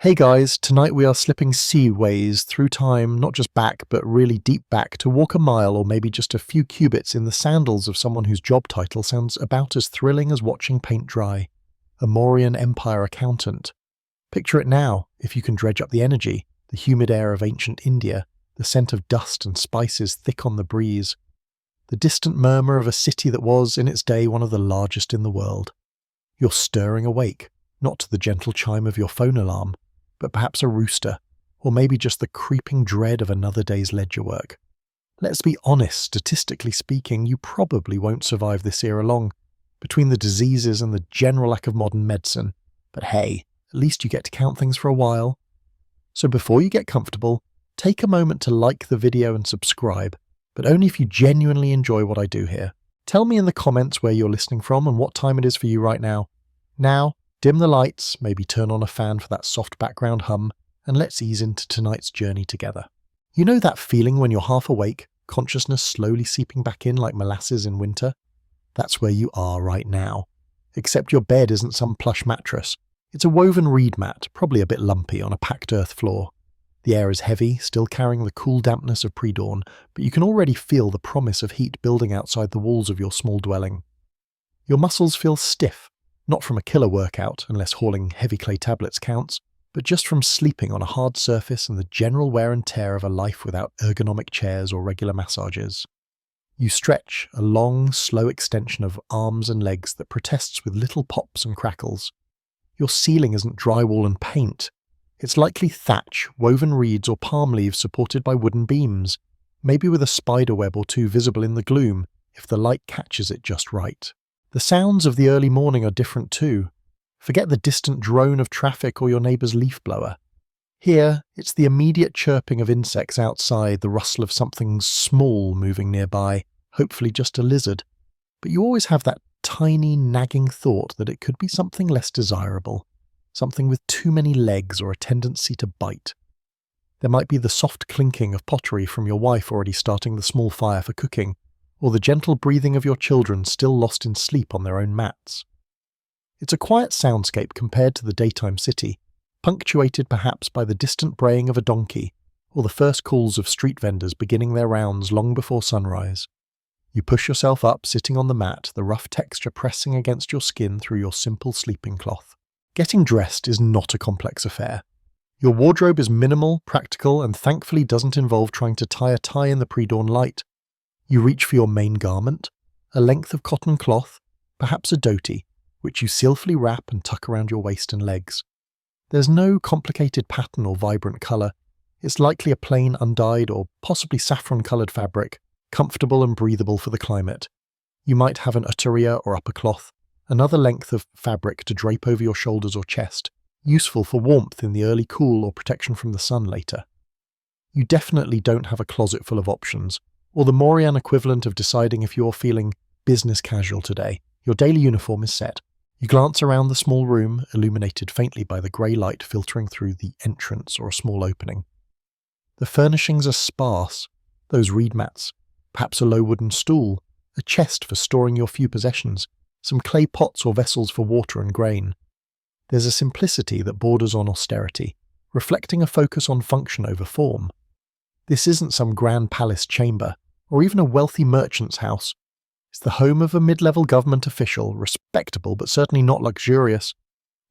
Hey guys, tonight we are slipping seaways through time, not just back, but really deep back, to walk a mile or maybe just a few cubits in the sandals of someone whose job title sounds about as thrilling as watching paint dry. A Mauryan Empire accountant. Picture it now, if you can dredge up the energy, the humid air of ancient India, the scent of dust and spices thick on the breeze, the distant murmur of a city that was, in its day, one of the largest in the world. You're stirring awake, not to the gentle chime of your phone alarm, but perhaps a rooster, or maybe just the creeping dread of another day's ledger work. Let's be honest, statistically speaking, you probably won't survive this era long, between the diseases and the general lack of modern medicine. But hey, at least you get to count things for a while. So before you get comfortable, take a moment to like the video and subscribe, but only if you genuinely enjoy what I do here. Tell me in the comments where you're listening from and what time it is for you right now. Now, dim the lights, maybe turn on a fan for that soft background hum, and let's ease into tonight's journey together. You know that feeling when you're half awake, consciousness slowly seeping back in like molasses in winter? That's where you are right now. Except your bed isn't some plush mattress. It's a woven reed mat, probably a bit lumpy, on a packed earth floor. The air is heavy, still carrying the cool dampness of pre-dawn, but you can already feel the promise of heat building outside the walls of your small dwelling. Your muscles feel stiff, not from a killer workout, unless hauling heavy clay tablets counts, but just from sleeping on a hard surface and the general wear and tear of a life without ergonomic chairs or regular massages. You stretch, a long, slow extension of arms and legs that protests with little pops and crackles. Your ceiling isn't drywall and paint. It's likely thatch, woven reeds or palm leaves supported by wooden beams, maybe with a spider web or two visible in the gloom if the light catches it just right. The sounds of the early morning are different too. Forget the distant drone of traffic or your neighbour's leaf blower. Here, it's the immediate chirping of insects outside, the rustle of something small moving nearby, hopefully just a lizard. But you always have that tiny, nagging thought that it could be something less desirable, something with too many legs or a tendency to bite. There might be the soft clinking of pottery from your wife already starting the small fire for cooking, or the gentle breathing of your children still lost in sleep on their own mats. It's a quiet soundscape compared to the daytime city, punctuated perhaps by the distant braying of a donkey, or the first calls of street vendors beginning their rounds long before sunrise. You push yourself up, sitting on the mat, the rough texture pressing against your skin through your simple sleeping cloth. Getting dressed is not a complex affair. Your wardrobe is minimal, practical, and thankfully doesn't involve trying to tie a tie in the pre-dawn light. You reach for your main garment, a length of cotton cloth, perhaps a dhoti, which you skillfully wrap and tuck around your waist and legs. There's no complicated pattern or vibrant colour. It's likely a plain undyed or possibly saffron-coloured fabric, comfortable and breathable for the climate. You might have an uttariya or upper cloth, another length of fabric to drape over your shoulders or chest, useful for warmth in the early cool or protection from the sun later. You definitely don't have a closet full of options, or the Mauryan equivalent of deciding if you're feeling business casual today. Your daily uniform is set. You glance around the small room, illuminated faintly by the grey light filtering through the entrance or a small opening. The furnishings are sparse, those reed mats, perhaps a low wooden stool, a chest for storing your few possessions, some clay pots or vessels for water and grain. There's a simplicity that borders on austerity, reflecting a focus on function over form. This isn't some grand palace chamber, or even a wealthy merchant's house. It's the home of a mid-level government official, respectable but certainly not luxurious.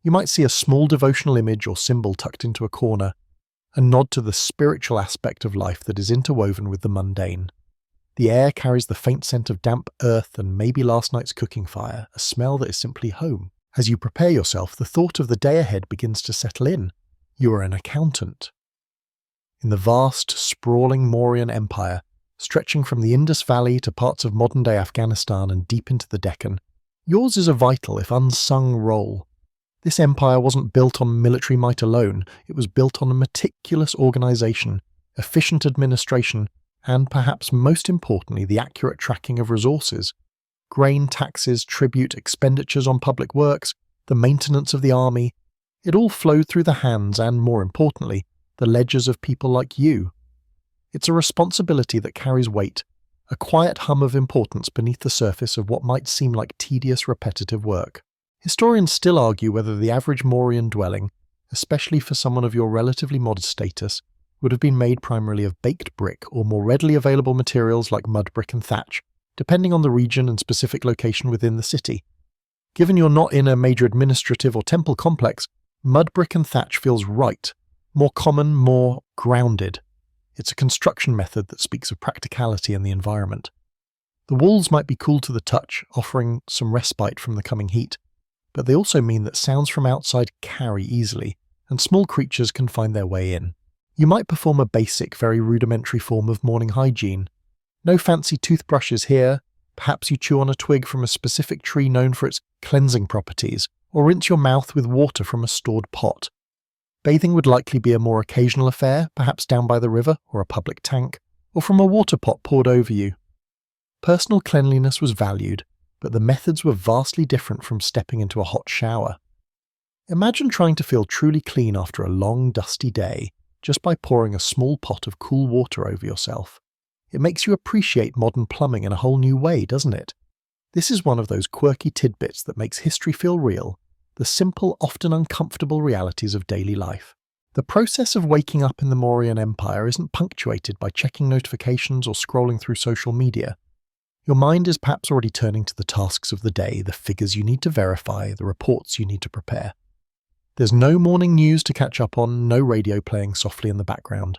You might see a small devotional image or symbol tucked into a corner, a nod to the spiritual aspect of life that is interwoven with the mundane. The air carries the faint scent of damp earth and maybe last night's cooking fire, a smell that is simply home. As you prepare yourself, the thought of the day ahead begins to settle in. You are an accountant. In the vast, sprawling Mauryan Empire, stretching from the Indus Valley to parts of modern-day Afghanistan and deep into the Deccan, yours is a vital, if unsung, role. This empire wasn't built on military might alone, it was built on a meticulous organisation, efficient administration, and perhaps most importantly the accurate tracking of resources. Grain, taxes, tribute, expenditures on public works, the maintenance of the army, it all flowed through the hands and, more importantly, the ledgers of people like you. It's a responsibility that carries weight, a quiet hum of importance beneath the surface of what might seem like tedious, repetitive work. Historians still argue whether the average Mauryan dwelling, especially for someone of your relatively modest status, would have been made primarily of baked brick or more readily available materials like mud brick and thatch, depending on the region and specific location within the city. Given you're not in a major administrative or temple complex, mud brick and thatch feels right, more common, more grounded. It's a construction method that speaks of practicality and the environment. The walls might be cool to the touch, offering some respite from the coming heat, but they also mean that sounds from outside carry easily, and small creatures can find their way in. You might perform a basic, very rudimentary form of morning hygiene. No fancy toothbrushes here. Perhaps you chew on a twig from a specific tree known for its cleansing properties, or rinse your mouth with water from a stored pot. Bathing would likely be a more occasional affair, perhaps down by the river or a public tank, or from a water pot poured over you. Personal cleanliness was valued, but the methods were vastly different from stepping into a hot shower. Imagine trying to feel truly clean after a long, dusty day just by pouring a small pot of cool water over yourself. It makes you appreciate modern plumbing in a whole new way, doesn't it? This is one of those quirky tidbits that makes history feel real, the simple, often uncomfortable realities of daily life. The process of waking up in the Mauryan Empire isn't punctuated by checking notifications or scrolling through social media. Your mind is perhaps already turning to the tasks of the day, the figures you need to verify, the reports you need to prepare. There's no morning news to catch up on, no radio playing softly in the background.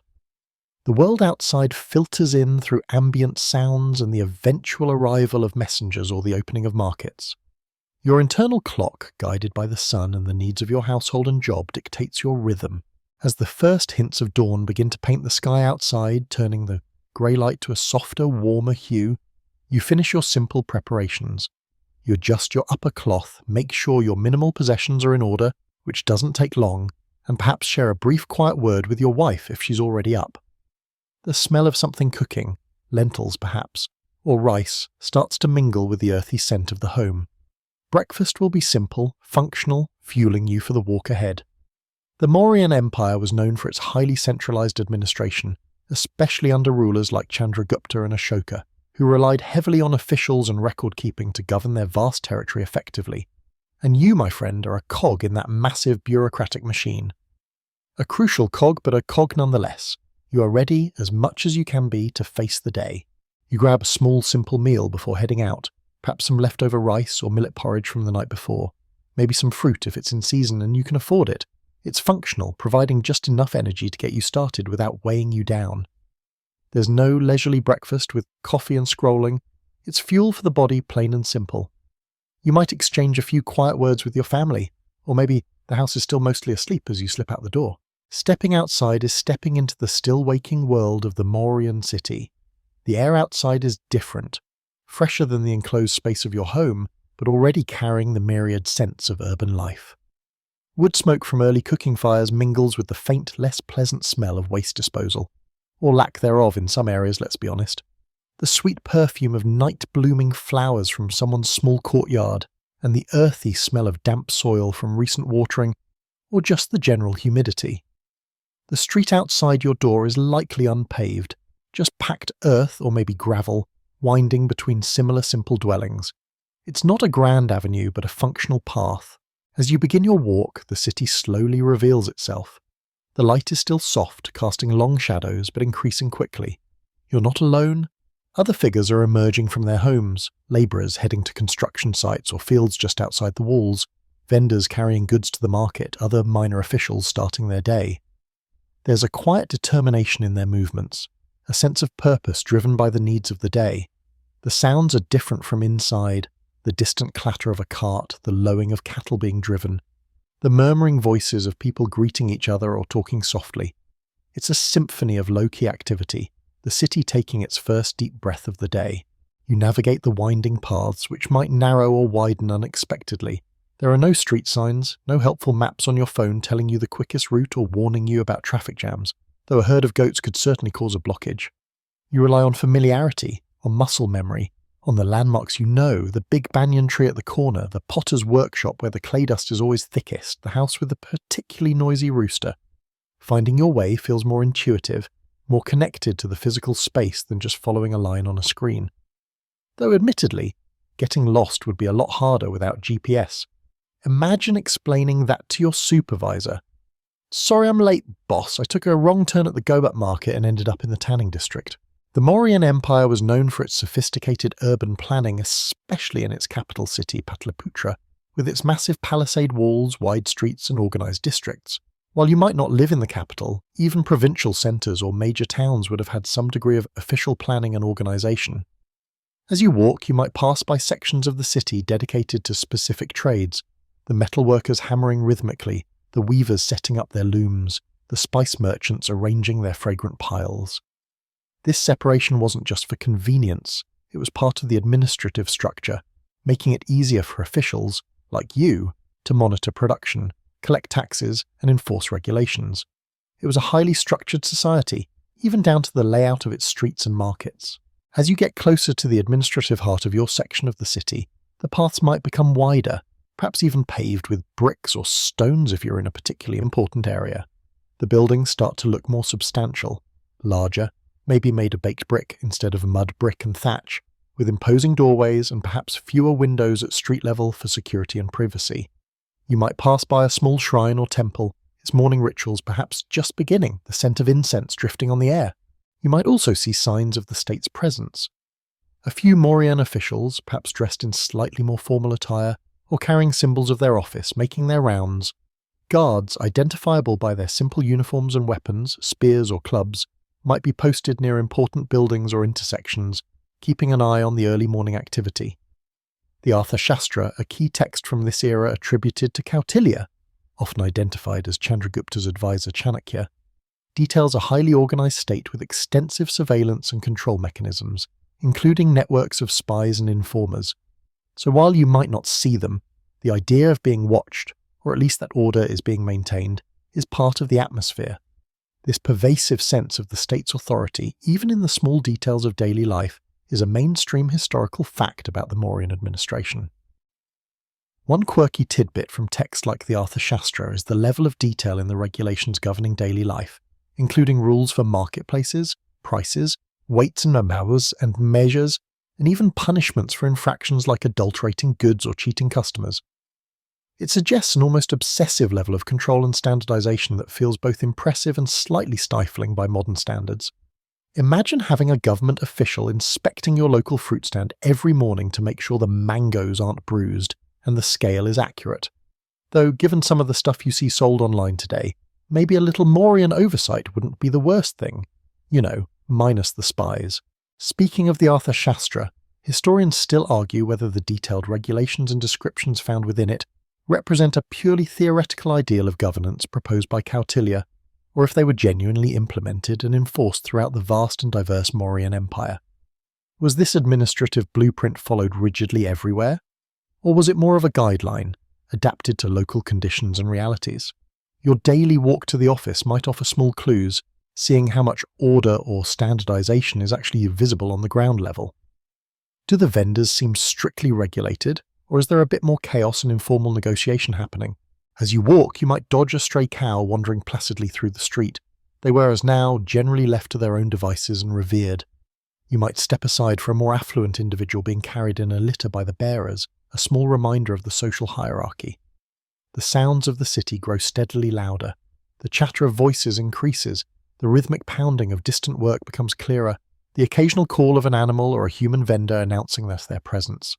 The world outside filters in through ambient sounds and the eventual arrival of messengers or the opening of markets. Your internal clock, guided by the sun and the needs of your household and job, dictates your rhythm. As the first hints of dawn begin to paint the sky outside, turning the grey light to a softer, warmer hue, you finish your simple preparations. You adjust your upper cloth, make sure your minimal possessions are in order, which doesn't take long, and perhaps share a brief quiet word with your wife if she's already up. The smell of something cooking, lentils perhaps, or rice, starts to mingle with the earthy scent of the home. Breakfast will be simple, functional, fueling you for the walk ahead. The Mauryan Empire was known for its highly centralized administration, especially under rulers like Chandragupta and Ashoka, who relied heavily on officials and record-keeping to govern their vast territory effectively. And you, my friend, are a cog in that massive bureaucratic machine. A crucial cog, but a cog nonetheless. You are ready, as much as you can be, to face the day. You grab a small, simple meal before heading out, perhaps some leftover rice or millet porridge from the night before, maybe some fruit if it's in season and you can afford it. It's functional, providing just enough energy to get you started without weighing you down. There's no leisurely breakfast with coffee and scrolling. It's fuel for the body, plain and simple. You might exchange a few quiet words with your family, or maybe the house is still mostly asleep as you slip out the door. Stepping outside is stepping into the still waking world of the Mauryan city. The air outside is different, fresher than the enclosed space of your home, but already carrying the myriad scents of urban life. Wood smoke from early cooking fires mingles with the faint, less pleasant smell of waste disposal, or lack thereof in some areas, let's be honest. The sweet perfume of night-blooming flowers from someone's small courtyard, and the earthy smell of damp soil from recent watering, or just the general humidity. The street outside your door is likely unpaved, just packed earth or maybe gravel, winding between similar simple dwellings. It's not a grand avenue, but a functional path. As you begin your walk, the city slowly reveals itself. The light is still soft, casting long shadows, but increasing quickly. You're not alone. Other figures are emerging from their homes, labourers heading to construction sites or fields just outside the walls, vendors carrying goods to the market, other minor officials starting their day. There's a quiet determination in their movements, a sense of purpose driven by the needs of the day. The sounds are different from inside, the distant clatter of a cart, the lowing of cattle being driven, the murmuring voices of people greeting each other or talking softly. It's a symphony of low-key activity, the city taking its first deep breath of the day. You navigate the winding paths, which might narrow or widen unexpectedly. There are no street signs, no helpful maps on your phone telling you the quickest route or warning you about traffic jams, though a herd of goats could certainly cause a blockage. You rely on familiarity, on muscle memory, on the landmarks you know, the big banyan tree at the corner, the potter's workshop where the clay dust is always thickest, the house with the particularly noisy rooster. Finding your way feels more intuitive, more connected to the physical space than just following a line on a screen. Though admittedly, getting lost would be a lot harder without GPS. Imagine explaining that to your supervisor. "Sorry I'm late, boss. I took a wrong turn at the Gobat market and ended up in the tanning district." The Mauryan Empire was known for its sophisticated urban planning, especially in its capital city, Pataliputra, with its massive palisade walls, wide streets, and organised districts. While you might not live in the capital, even provincial centres or major towns would have had some degree of official planning and organisation. As you walk, you might pass by sections of the city dedicated to specific trades, the metalworkers hammering rhythmically, the weavers setting up their looms, the spice merchants arranging their fragrant piles. This separation wasn't just for convenience, it was part of the administrative structure, making it easier for officials, like you, to monitor production, collect taxes, and enforce regulations. It was a highly structured society, even down to the layout of its streets and markets. As you get closer to the administrative heart of your section of the city, the paths might become wider, perhaps even paved with bricks or stones if you're in a particularly important area. The buildings start to look more substantial, larger, maybe made of baked brick instead of mud, brick and thatch, with imposing doorways and perhaps fewer windows at street level for security and privacy. You might pass by a small shrine or temple, its morning rituals perhaps just beginning, the scent of incense drifting on the air. You might also see signs of the state's presence. A few Mauryan officials, perhaps dressed in slightly more formal attire, or carrying symbols of their office, making their rounds. Guards, identifiable by their simple uniforms and weapons, spears or clubs, might be posted near important buildings or intersections, keeping an eye on the early morning activity. The Artha Shastra, a key text from this era attributed to Kautilya, often identified as Chandragupta's advisor Chanakya, details a highly organised state with extensive surveillance and control mechanisms, including networks of spies and informers. So while you might not see them, the idea of being watched, or at least that order is being maintained, is part of the atmosphere. This pervasive sense of the state's authority, even in the small details of daily life, is a mainstream historical fact about the Mauryan administration. One quirky tidbit from texts like the Artha Shastra is the level of detail in the regulations governing daily life, including rules for marketplaces, prices, weights and amours and measures, and even punishments for infractions like adulterating goods or cheating customers. It suggests an almost obsessive level of control and standardization that feels both impressive and slightly stifling by modern standards. Imagine having a government official inspecting your local fruit stand every morning to make sure the mangoes aren't bruised and the scale is accurate. Though, given some of the stuff you see sold online today, maybe a little Mauryan oversight wouldn't be the worst thing. You know, minus the spies. Speaking of the Artha Shastra, historians still argue whether the detailed regulations and descriptions found within it represent a purely theoretical ideal of governance proposed by Kautilya, or if they were genuinely implemented and enforced throughout the vast and diverse Mauryan Empire. Was this administrative blueprint followed rigidly everywhere? Or was it more of a guideline, adapted to local conditions and realities? Your daily walk to the office might offer small clues, seeing how much order or standardization is actually visible on the ground level. Do the vendors seem strictly regulated, or is there a bit more chaos and informal negotiation happening? As you walk, you might dodge a stray cow wandering placidly through the street. They were as now generally left to their own devices and revered. You might step aside for a more affluent individual being carried in a litter by the bearers, a small reminder of the social hierarchy. The sounds of the city grow steadily louder. The chatter of voices increases. The rhythmic pounding of distant work becomes clearer. The occasional call of an animal or a human vendor announcing their presence.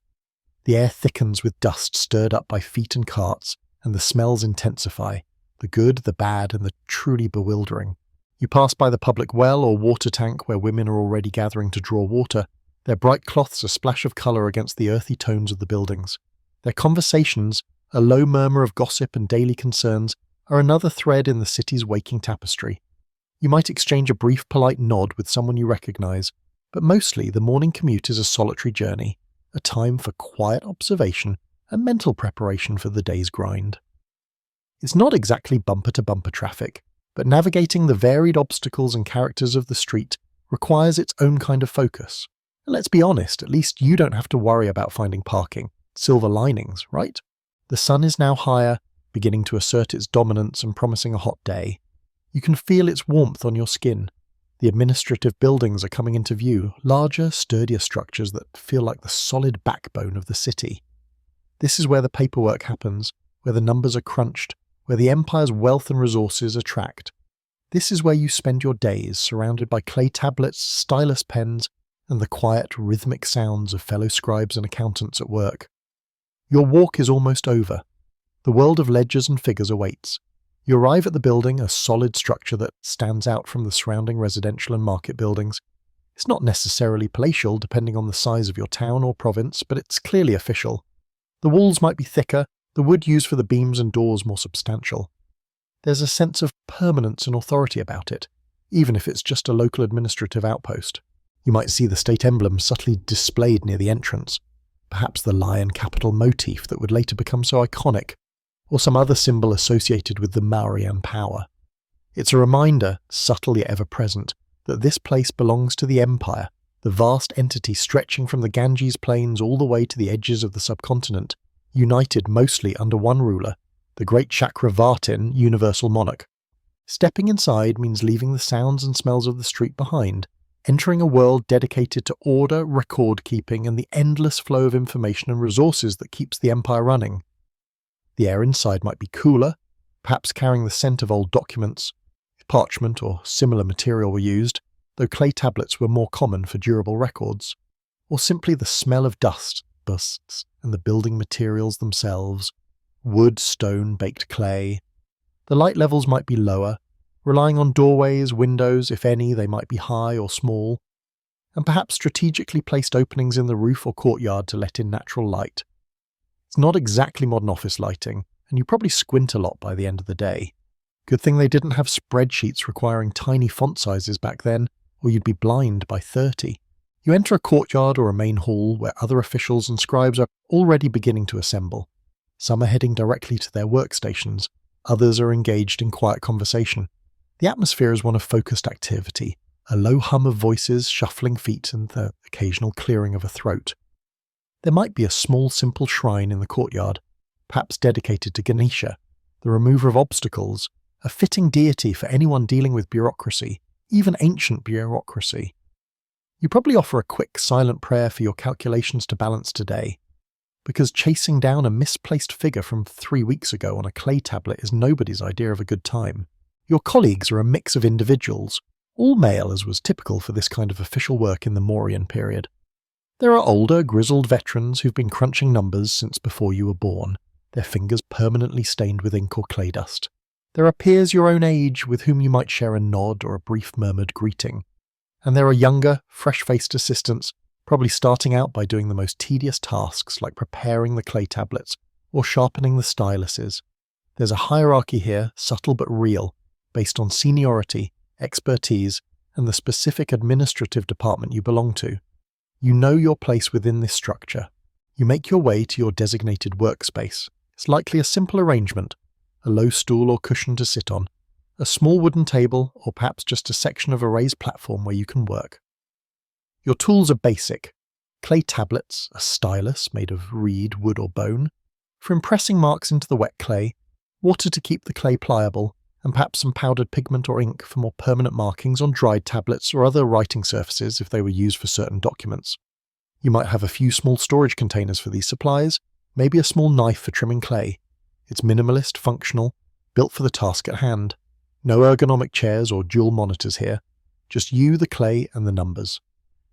The air thickens with dust stirred up by feet and carts, and the smells intensify, the good, the bad, and the truly bewildering. You pass by the public well or water tank where women are already gathering to draw water, their bright cloths a splash of colour against the earthy tones of the buildings. Their conversations, a low murmur of gossip and daily concerns, are another thread in the city's waking tapestry. You might exchange a brief polite nod with someone you recognise, but mostly the morning commute is a solitary journey, a time for quiet observation and mental preparation for the day's grind. It's not exactly bumper-to-bumper traffic, but navigating the varied obstacles and characters of the street requires its own kind of focus. And let's be honest, at least you don't have to worry about finding parking. Silver linings, right? The sun is now higher, beginning to assert its dominance and promising a hot day. You can feel its warmth on your skin. The administrative buildings are coming into view, larger, sturdier structures that feel like the solid backbone of the city. This is where the paperwork happens, where the numbers are crunched, where the empire's wealth and resources are tracked. This is where you spend your days, surrounded by clay tablets, stylus pens, and the quiet, rhythmic sounds of fellow scribes and accountants at work. Your walk is almost over. The world of ledgers and figures awaits. You arrive at the building, a solid structure that stands out from the surrounding residential and market buildings. It's not necessarily palatial, depending on the size of your town or province, but it's clearly official. The walls might be thicker, the wood used for the beams and doors more substantial. There's a sense of permanence and authority about it, even if it's just a local administrative outpost. You might see the state emblem subtly displayed near the entrance, perhaps the lion capital motif that would later become so iconic, or some other symbol associated with the Mauryan power. It's a reminder, subtle yet ever-present, that this place belongs to the Empire, the vast entity stretching from the Ganges plains all the way to the edges of the subcontinent, united mostly under one ruler, the great Chakravartin universal monarch. Stepping inside means leaving the sounds and smells of the street behind, entering a world dedicated to order, record-keeping, and the endless flow of information and resources that keeps the Empire running. The air inside might be cooler, perhaps carrying the scent of old documents. Parchment or similar material were used, though clay tablets were more common for durable records. Or simply the smell of dust, busts, and the building materials themselves. Wood, stone, baked clay. The light levels might be lower, relying on doorways, windows, if any, they might be high or small, and perhaps strategically placed openings in the roof or courtyard to let in natural light. It's not exactly modern office lighting, and you probably squint a lot by the end of the day. Good thing they didn't have spreadsheets requiring tiny font sizes back then, or you'd be blind by 30. You enter a courtyard or a main hall where other officials and scribes are already beginning to assemble. Some are heading directly to their workstations, others are engaged in quiet conversation. The atmosphere is one of focused activity, a low hum of voices, shuffling feet, and the occasional clearing of a throat. There might be a small, simple shrine in the courtyard, perhaps dedicated to Ganesha, the remover of obstacles, a fitting deity for anyone dealing with bureaucracy, even ancient bureaucracy. You probably offer a quick, silent prayer for your calculations to balance today, because chasing down a misplaced figure from 3 weeks ago on a clay tablet is nobody's idea of a good time. Your colleagues are a mix of individuals, all male as was typical for this kind of official work in the Mauryan period. There are older, grizzled veterans who've been crunching numbers since before you were born, their fingers permanently stained with ink or clay dust. There are peers your own age with whom you might share a nod or a brief murmured greeting. And there are younger, fresh-faced assistants, probably starting out by doing the most tedious tasks like preparing the clay tablets or sharpening the styluses. There's a hierarchy here, subtle but real, based on seniority, expertise, and the specific administrative department you belong to. You know your place within this structure. You make your way to your designated workspace. It's likely a simple arrangement, a low stool or cushion to sit on, a small wooden table, or perhaps just a section of a raised platform where you can work. Your tools are basic. Clay tablets, a stylus made of reed, wood or bone, for impressing marks into the wet clay, water to keep the clay pliable, and perhaps some powdered pigment or ink for more permanent markings on dried tablets or other writing surfaces if they were used for certain documents. You might have a few small storage containers for these supplies, maybe a small knife for trimming clay. It's minimalist, functional, built for the task at hand. No ergonomic chairs or dual monitors here, just you, the clay, and the numbers.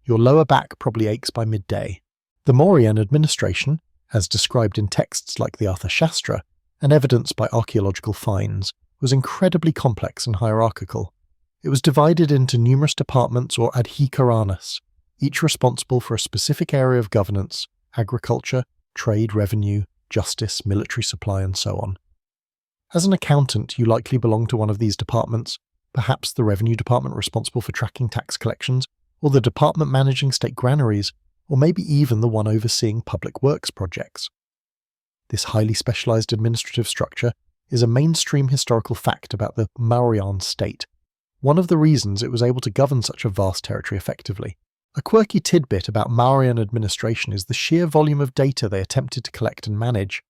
Your lower back probably aches by midday. The Mauryan administration, as described in texts like the Arthashastra and evidenced by archaeological finds, was incredibly complex and hierarchical. It was divided into numerous departments or adhikaranas, each responsible for a specific area of governance, agriculture, trade, revenue, justice, military supply, and so on. As an accountant, you likely belong to one of these departments, perhaps the revenue department responsible for tracking tax collections, or the department managing state granaries, or maybe even the one overseeing public works projects. This highly specialized administrative structure is a mainstream historical fact about the Mauryan state, one of the reasons it was able to govern such a vast territory effectively. A quirky tidbit about Mauryan administration is the sheer volume of data they attempted to collect and manage.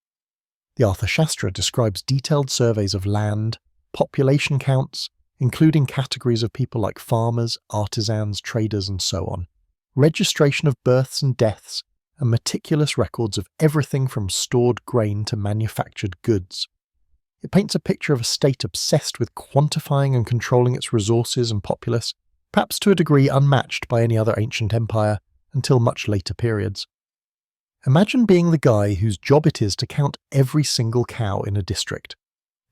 The Arthashastra describes detailed surveys of land, population counts, including categories of people like farmers, artisans, traders, and so on, registration of births and deaths, and meticulous records of everything from stored grain to manufactured goods. It paints a picture of a state obsessed with quantifying and controlling its resources and populace, perhaps to a degree unmatched by any other ancient empire until much later periods. Imagine being the guy whose job it is to count every single cow in a district.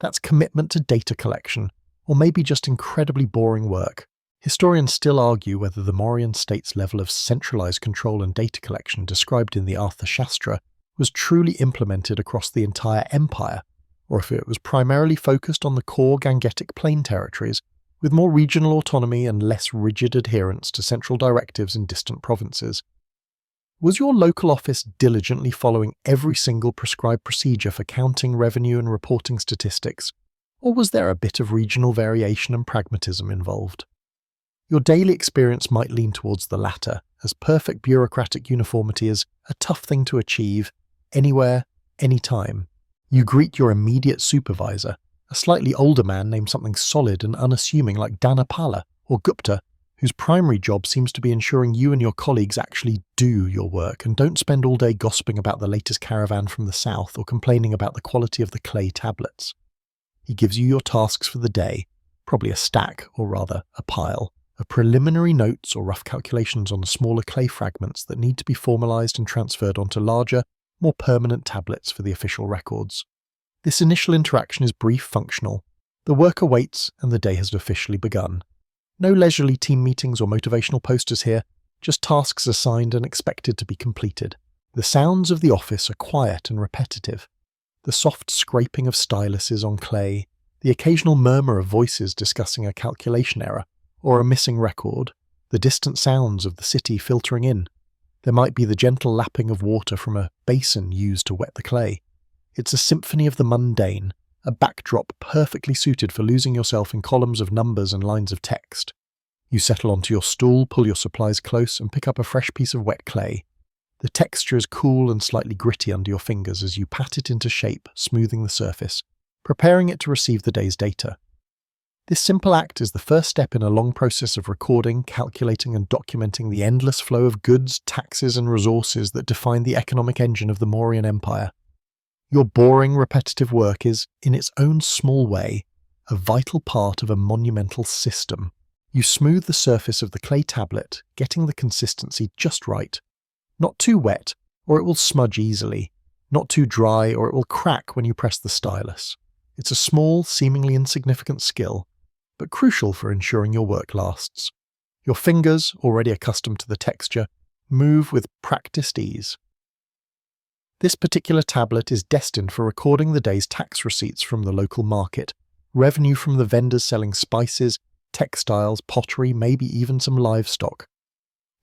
That's commitment to data collection, or maybe just incredibly boring work. Historians still argue whether the Mauryan state's level of centralized control and data collection described in the Artha Shastra was truly implemented across the entire empire, or if it was primarily focused on the core Gangetic Plain territories, with more regional autonomy and less rigid adherence to central directives in distant provinces. Was your local office diligently following every single prescribed procedure for counting revenue and reporting statistics, or was there a bit of regional variation and pragmatism involved? Your daily experience might lean towards the latter, as perfect bureaucratic uniformity is a tough thing to achieve, anywhere, anytime. You greet your immediate supervisor, a slightly older man named something solid and unassuming like Dhanapala or Gupta, whose primary job seems to be ensuring you and your colleagues actually do your work and don't spend all day gossiping about the latest caravan from the south or complaining about the quality of the clay tablets. He gives you your tasks for the day, probably a stack, or rather a pile, of preliminary notes or rough calculations on the smaller clay fragments that need to be formalized and transferred onto larger, more permanent tablets for the official records. This initial interaction is brief, functional. The worker waits and the day has officially begun. No leisurely team meetings or motivational posters here, just tasks assigned and expected to be completed. The sounds of the office are quiet and repetitive. The soft scraping of styluses on clay, the occasional murmur of voices discussing a calculation error or a missing record, the distant sounds of the city filtering in. There might be the gentle lapping of water from a basin used to wet the clay. It's a symphony of the mundane, a backdrop perfectly suited for losing yourself in columns of numbers and lines of text. You settle onto your stool, pull your supplies close, and pick up a fresh piece of wet clay. The texture is cool and slightly gritty under your fingers as you pat it into shape, smoothing the surface, preparing it to receive the day's data. This simple act is the first step in a long process of recording, calculating, and documenting the endless flow of goods, taxes, and resources that define the economic engine of the Mauryan Empire. Your boring, repetitive work is, in its own small way, a vital part of a monumental system. You smooth the surface of the clay tablet, getting the consistency just right. Not too wet, or it will smudge easily. Not too dry, or it will crack when you press the stylus. It's a small, seemingly insignificant skill, but crucial for ensuring your work lasts. Your fingers, already accustomed to the texture, move with practiced ease. This particular tablet is destined for recording the day's tax receipts from the local market, revenue from the vendors selling spices, textiles, pottery, maybe even some livestock.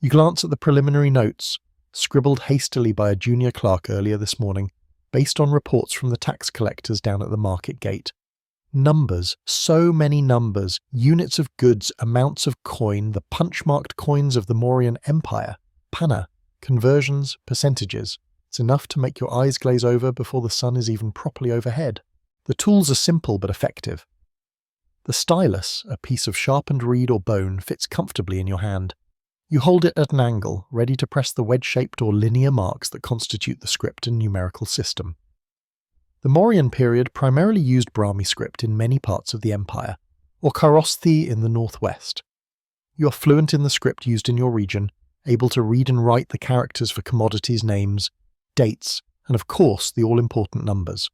You glance at the preliminary notes, scribbled hastily by a junior clerk earlier this morning, based on reports from the tax collectors down at the market gate. Numbers, so many numbers, units of goods, amounts of coin, the punch-marked coins of the Mauryan Empire, panna, conversions, percentages. It's enough to make your eyes glaze over before the sun is even properly overhead. The tools are simple but effective. The stylus, a piece of sharpened reed or bone, fits comfortably in your hand. You hold it at an angle, ready to press the wedge-shaped or linear marks that constitute the script and numerical system. The Mauryan period primarily used Brahmi script in many parts of the empire, or Kharosthi in the northwest. You are fluent in the script used in your region, able to read and write the characters for commodities names, dates, and of course the all-important numbers.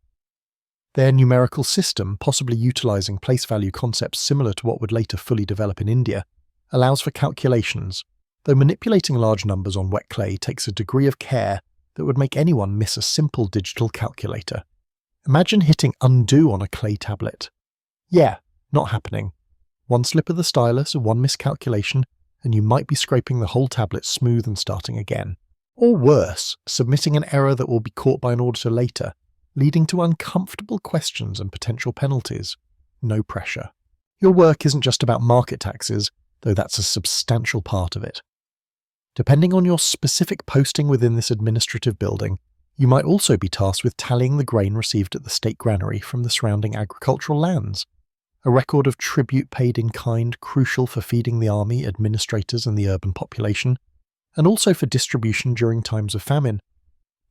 Their numerical system, possibly utilizing place value concepts similar to what would later fully develop in India, allows for calculations, though manipulating large numbers on wet clay takes a degree of care that would make anyone miss a simple digital calculator. Imagine hitting undo on a clay tablet. Yeah, not happening. One slip of the stylus, one miscalculation, and you might be scraping the whole tablet smooth and starting again. Or worse, submitting an error that will be caught by an auditor later, leading to uncomfortable questions and potential penalties. No pressure. Your work isn't just about market taxes, though that's a substantial part of it. Depending on your specific posting within this administrative building, you might also be tasked with tallying the grain received at the state granary from the surrounding agricultural lands, a record of tribute paid in kind crucial for feeding the army, administrators, and the urban population, and also for distribution during times of famine.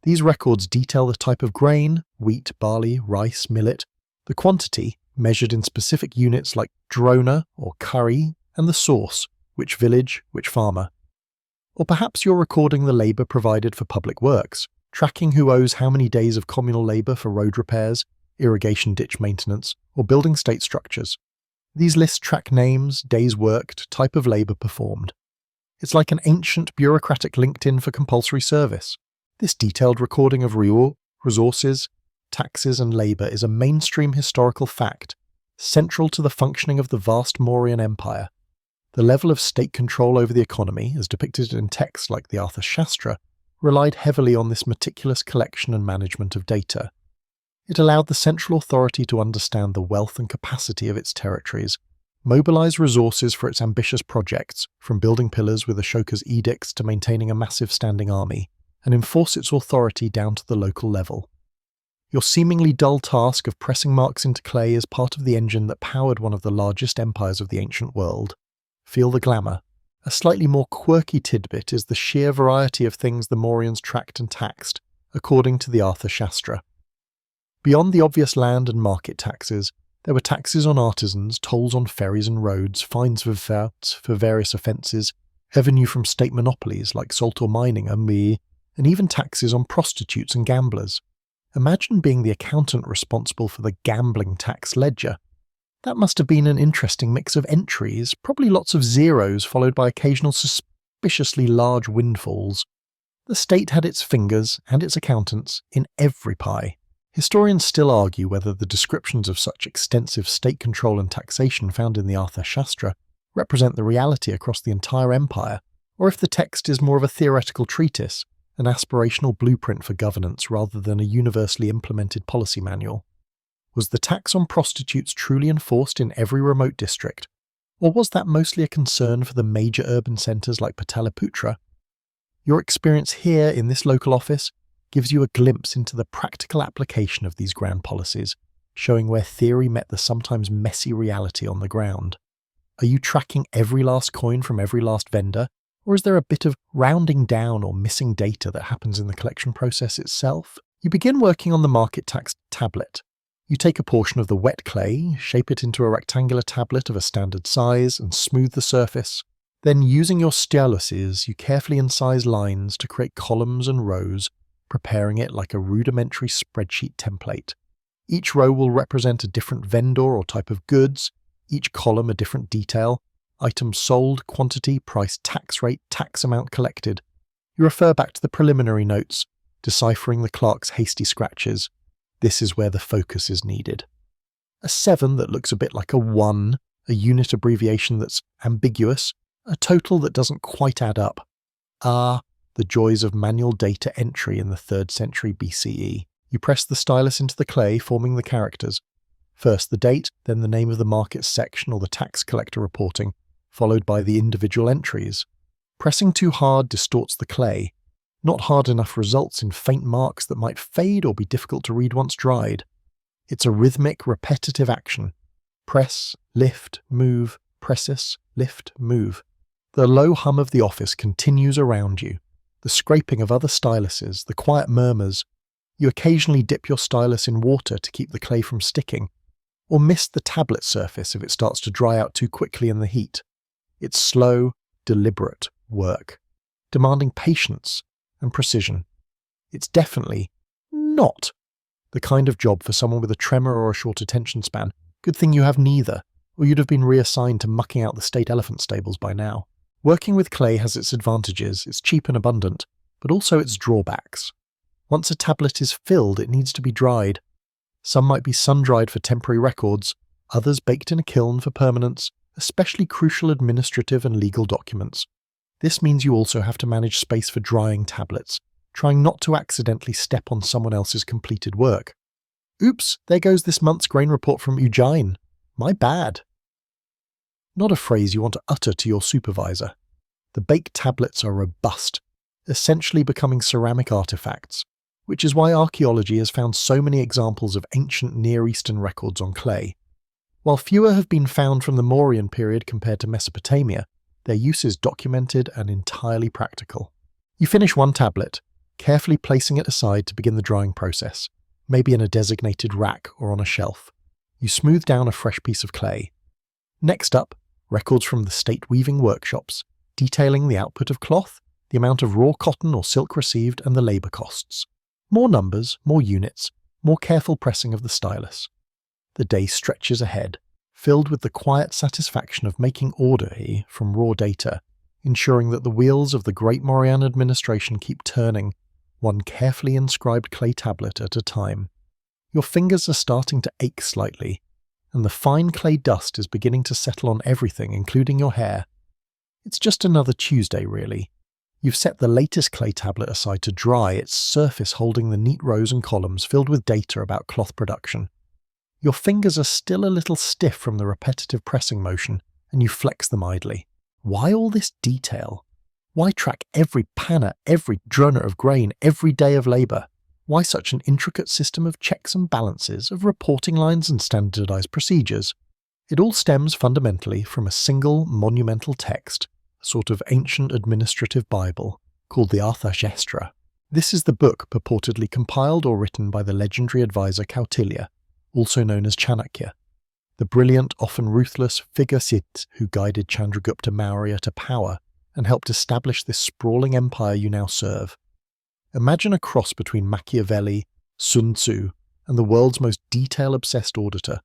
These records detail the type of grain, wheat, barley, rice, millet, The quantity, measured in specific units like drona or curry, and the source, which village, which farmer. Or perhaps you're recording the labour provided for public works, tracking who owes how many days of communal labour for road repairs, irrigation ditch maintenance, or building state structures. These lists track names, days worked, type of labour performed. It's like an ancient bureaucratic LinkedIn for compulsory service. This detailed recording of resources, taxes and labour is a mainstream historical fact, central to the functioning of the vast Mauryan Empire. The level of state control over the economy, as depicted in texts like the Artha Shastra, relied heavily on this meticulous collection and management of data. It allowed the central authority to understand the wealth and capacity of its territories, mobilize resources for its ambitious projects, from building pillars with Ashoka's edicts to maintaining a massive standing army, and enforce its authority down to the local level. Your seemingly dull task of pressing marks into clay is part of the engine that powered one of the largest empires of the ancient world. Feel the glamour. A slightly more quirky tidbit is the sheer variety of things the Mauryans tracked and taxed, according to the Artha Shastra. Beyond the obvious land and market taxes, there were taxes on artisans, tolls on ferries and roads, fines for fouts for various offences, revenue from state monopolies like salt or mining and even taxes on prostitutes and gamblers. Imagine being the accountant responsible for the gambling tax ledger. That must have been an interesting mix of entries, probably lots of zeros followed by occasional suspiciously large windfalls. The state had its fingers and its accountants in every pie. Historians still argue whether the descriptions of such extensive state control and taxation found in the Artha Shastra represent the reality across the entire empire, or if the text is more of a theoretical treatise, an aspirational blueprint for governance rather than a universally implemented policy manual. Was the tax on prostitutes truly enforced in every remote district, or was that mostly a concern for the major urban centres like Pataliputra? Your experience here in this local office gives you a glimpse into the practical application of these grand policies, showing where theory met the sometimes messy reality on the ground. Are you tracking every last coin from every last vendor, or is there a bit of rounding down or missing data that happens in the collection process itself? You begin working on the market tax tablet. You take a portion of the wet clay, shape it into a rectangular tablet of a standard size, and smooth the surface. Then, using your styluses, you carefully incise lines to create columns and rows, preparing it like a rudimentary spreadsheet template. Each row will represent a different vendor or type of goods, each column a different detail, items sold, quantity, price, tax rate, tax amount collected. You refer back to the preliminary notes, deciphering the clerk's hasty scratches. This is where the focus is needed. A 7 that looks a bit like a 1, a unit abbreviation that's ambiguous, a total that doesn't quite add up. The joys of manual data entry in the 3rd century BCE. You press the stylus into the clay, forming the characters. First the date, then the name of the market section or the tax collector reporting, followed by the individual entries. Pressing too hard distorts the clay. Not hard enough results in faint marks that might fade or be difficult to read once dried. It's a rhythmic, repetitive action. Press, lift, move, presses, lift, move. The low hum of the office continues around you. The scraping of other styluses, the quiet murmurs. You occasionally dip your stylus in water to keep the clay from sticking, or mist the tablet surface if it starts to dry out too quickly in the heat. It's slow, deliberate work, demanding patience and precision. It's definitely not the kind of job for someone with a tremor or a short attention span. Good thing you have neither, or you'd have been reassigned to mucking out the state elephant stables by now. Working with clay has its advantages, it's cheap and abundant, but also its drawbacks. Once a tablet is filled, it needs to be dried. Some might be sun-dried for temporary records, others baked in a kiln for permanence, especially crucial administrative and legal documents. This means you also have to manage space for drying tablets, trying not to accidentally step on someone else's completed work. Oops, there goes this month's grain report from Ujjain. My bad. Not a phrase you want to utter to your supervisor. The baked tablets are robust, essentially becoming ceramic artifacts, which is why archaeology has found so many examples of ancient Near Eastern records on clay. While fewer have been found from the Mauryan period compared to Mesopotamia, their use is documented and entirely practical. You finish one tablet, carefully placing it aside to begin the drying process, maybe in a designated rack or on a shelf. You smooth down a fresh piece of clay. Next up, records from the state weaving workshops, detailing the output of cloth, the amount of raw cotton or silk received, and the labour costs. More numbers, more units, more careful pressing of the stylus. The day stretches ahead, filled with the quiet satisfaction of making order here from raw data, ensuring that the wheels of the great Mauryan administration keep turning, one carefully inscribed clay tablet at a time. Your fingers are starting to ache slightly, and the fine clay dust is beginning to settle on everything, including your hair. It's just another Tuesday, really. You've set the latest clay tablet aside to dry, its surface holding the neat rows and columns filled with data about cloth production. Your fingers are still a little stiff from the repetitive pressing motion, and you flex them idly. Why all this detail? Why track every panna, every drona of grain, every day of labour? Why such an intricate system of checks and balances, of reporting lines and standardised procedures? It all stems fundamentally from a single monumental text, a sort of ancient administrative Bible, called the Arthashastra. This is the book purportedly compiled or written by the legendary advisor Kautilya, also known as Chanakya, the brilliant, often ruthless figure Sith who guided Chandragupta Maurya to power and helped establish this sprawling empire you now serve. Imagine a cross between Machiavelli, Sun Tzu, and the world's most detail-obsessed auditor,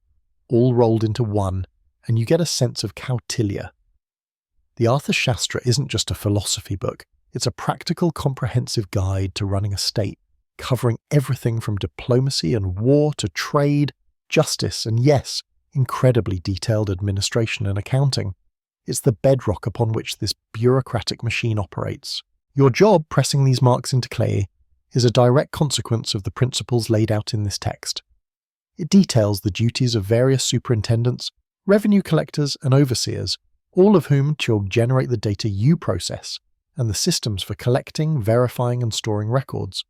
all rolled into one, and you get a sense of Kautilya. The Arthashastra isn't just a philosophy book, it's a practical, comprehensive guide to running a state, covering everything from diplomacy and war to trade, justice, and yes, incredibly detailed administration and accounting. It's the bedrock upon which this bureaucratic machine operates. Your job, pressing these marks into clay, is a direct consequence of the principles laid out in this text. It details the duties of various superintendents, revenue collectors, and overseers, all of whom shall generate the data you process, and the systems for collecting, verifying, and storing records.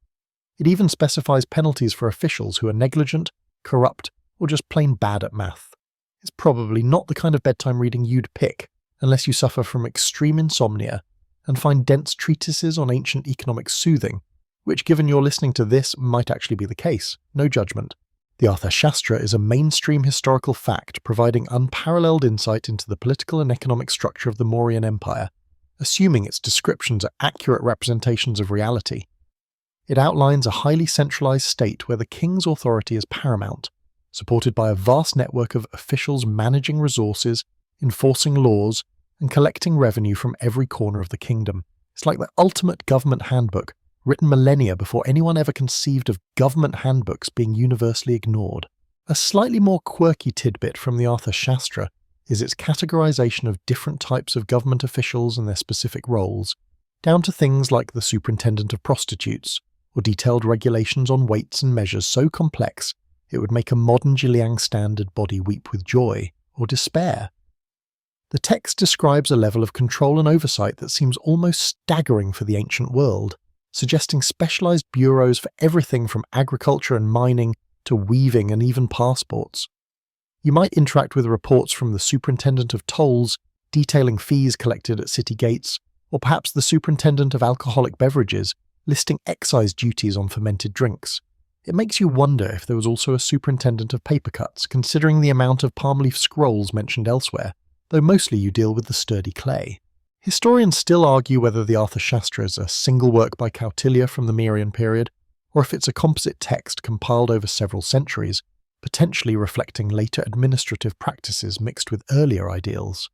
It even specifies penalties for officials who are negligent, corrupt, or just plain bad at math. It's probably not the kind of bedtime reading you'd pick, unless you suffer from extreme insomnia and find dense treatises on ancient economic soothing, which, given you're listening to this, might actually be the case. No judgment. The Arthashastra is a mainstream historical fact providing unparalleled insight into the political and economic structure of the Mauryan Empire, assuming its descriptions are accurate representations of reality. It outlines a highly centralized state where the king's authority is paramount, supported by a vast network of officials managing resources, enforcing laws, and collecting revenue from every corner of the kingdom. It's like the ultimate government handbook, written millennia before anyone ever conceived of government handbooks being universally ignored. A slightly more quirky tidbit from the Arthashastra is its categorization of different types of government officials and their specific roles, down to things like the superintendent of prostitutes, or detailed regulations on weights and measures so complex it would make a modern Jiliang standard body weep with joy or despair. The text describes a level of control and oversight that seems almost staggering for the ancient world, suggesting specialized bureaus for everything from agriculture and mining to weaving and even passports. You might interact with reports from the superintendent of tolls, detailing fees collected at city gates, or perhaps the superintendent of alcoholic beverages, listing excise duties on fermented drinks. It makes you wonder if there was also a superintendent of paper cuts, considering the amount of palm leaf scrolls mentioned elsewhere, though mostly you deal with the sturdy clay. Historians still argue whether the Arthashastra is a single work by Kautilya from the Mauryan period, or if it's a composite text compiled over several centuries, potentially reflecting later administrative practices mixed with earlier ideals.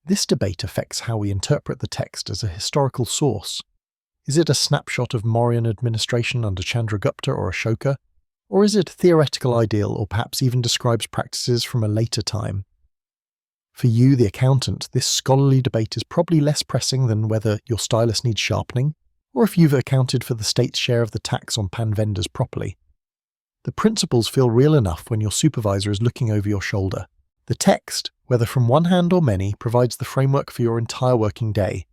This debate affects how we interpret the text as a historical source. Is it a snapshot of Mauryan administration under Chandragupta or Ashoka, or is it a theoretical ideal or perhaps even describes practices from a later time? For you, the accountant, this scholarly debate is probably less pressing than whether your stylus needs sharpening, or if you've accounted for the state's share of the tax on pan vendors properly. The principles feel real enough when your supervisor is looking over your shoulder. The text, whether from one hand or many, provides the framework for your entire working day.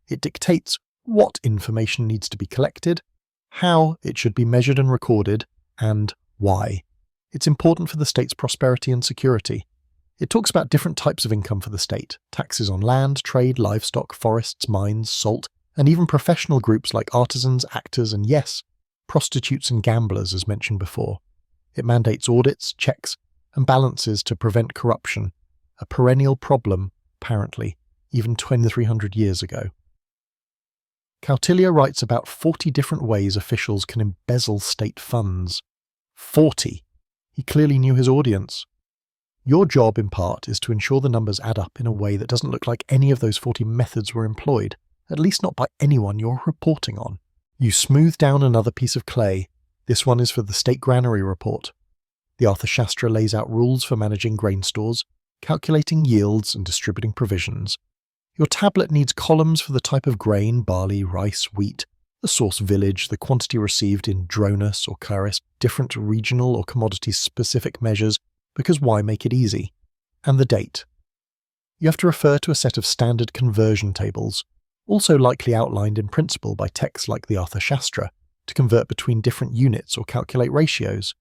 It dictates what information needs to be collected, how it should be measured and recorded, and why. It's important for the state's prosperity and security. It talks about different types of income for the state, taxes on land, trade, livestock, forests, mines, salt, and even professional groups like artisans, actors, and yes, prostitutes and gamblers as mentioned before. It mandates audits, checks, and balances to prevent corruption, a perennial problem, apparently, even 2,300 years ago. Kautilya writes about 40 different ways officials can embezzle state funds. 40! He clearly knew his audience. Your job, in part, is to ensure the numbers add up in a way that doesn't look like any of those 40 methods were employed, at least not by anyone you're reporting on. You smooth down another piece of clay. This one is for the State Granary Report. The Arthashastra lays out rules for managing grain stores, calculating yields and distributing provisions. Your tablet needs columns for the type of grain, barley, rice, wheat, the source village, the quantity received in dronus or charis, different regional or commodity-specific measures, because why make it easy? And the date. You have to refer to a set of standard conversion tables, also likely outlined in principle by texts like the Arthashastra, to convert between different units or calculate ratios.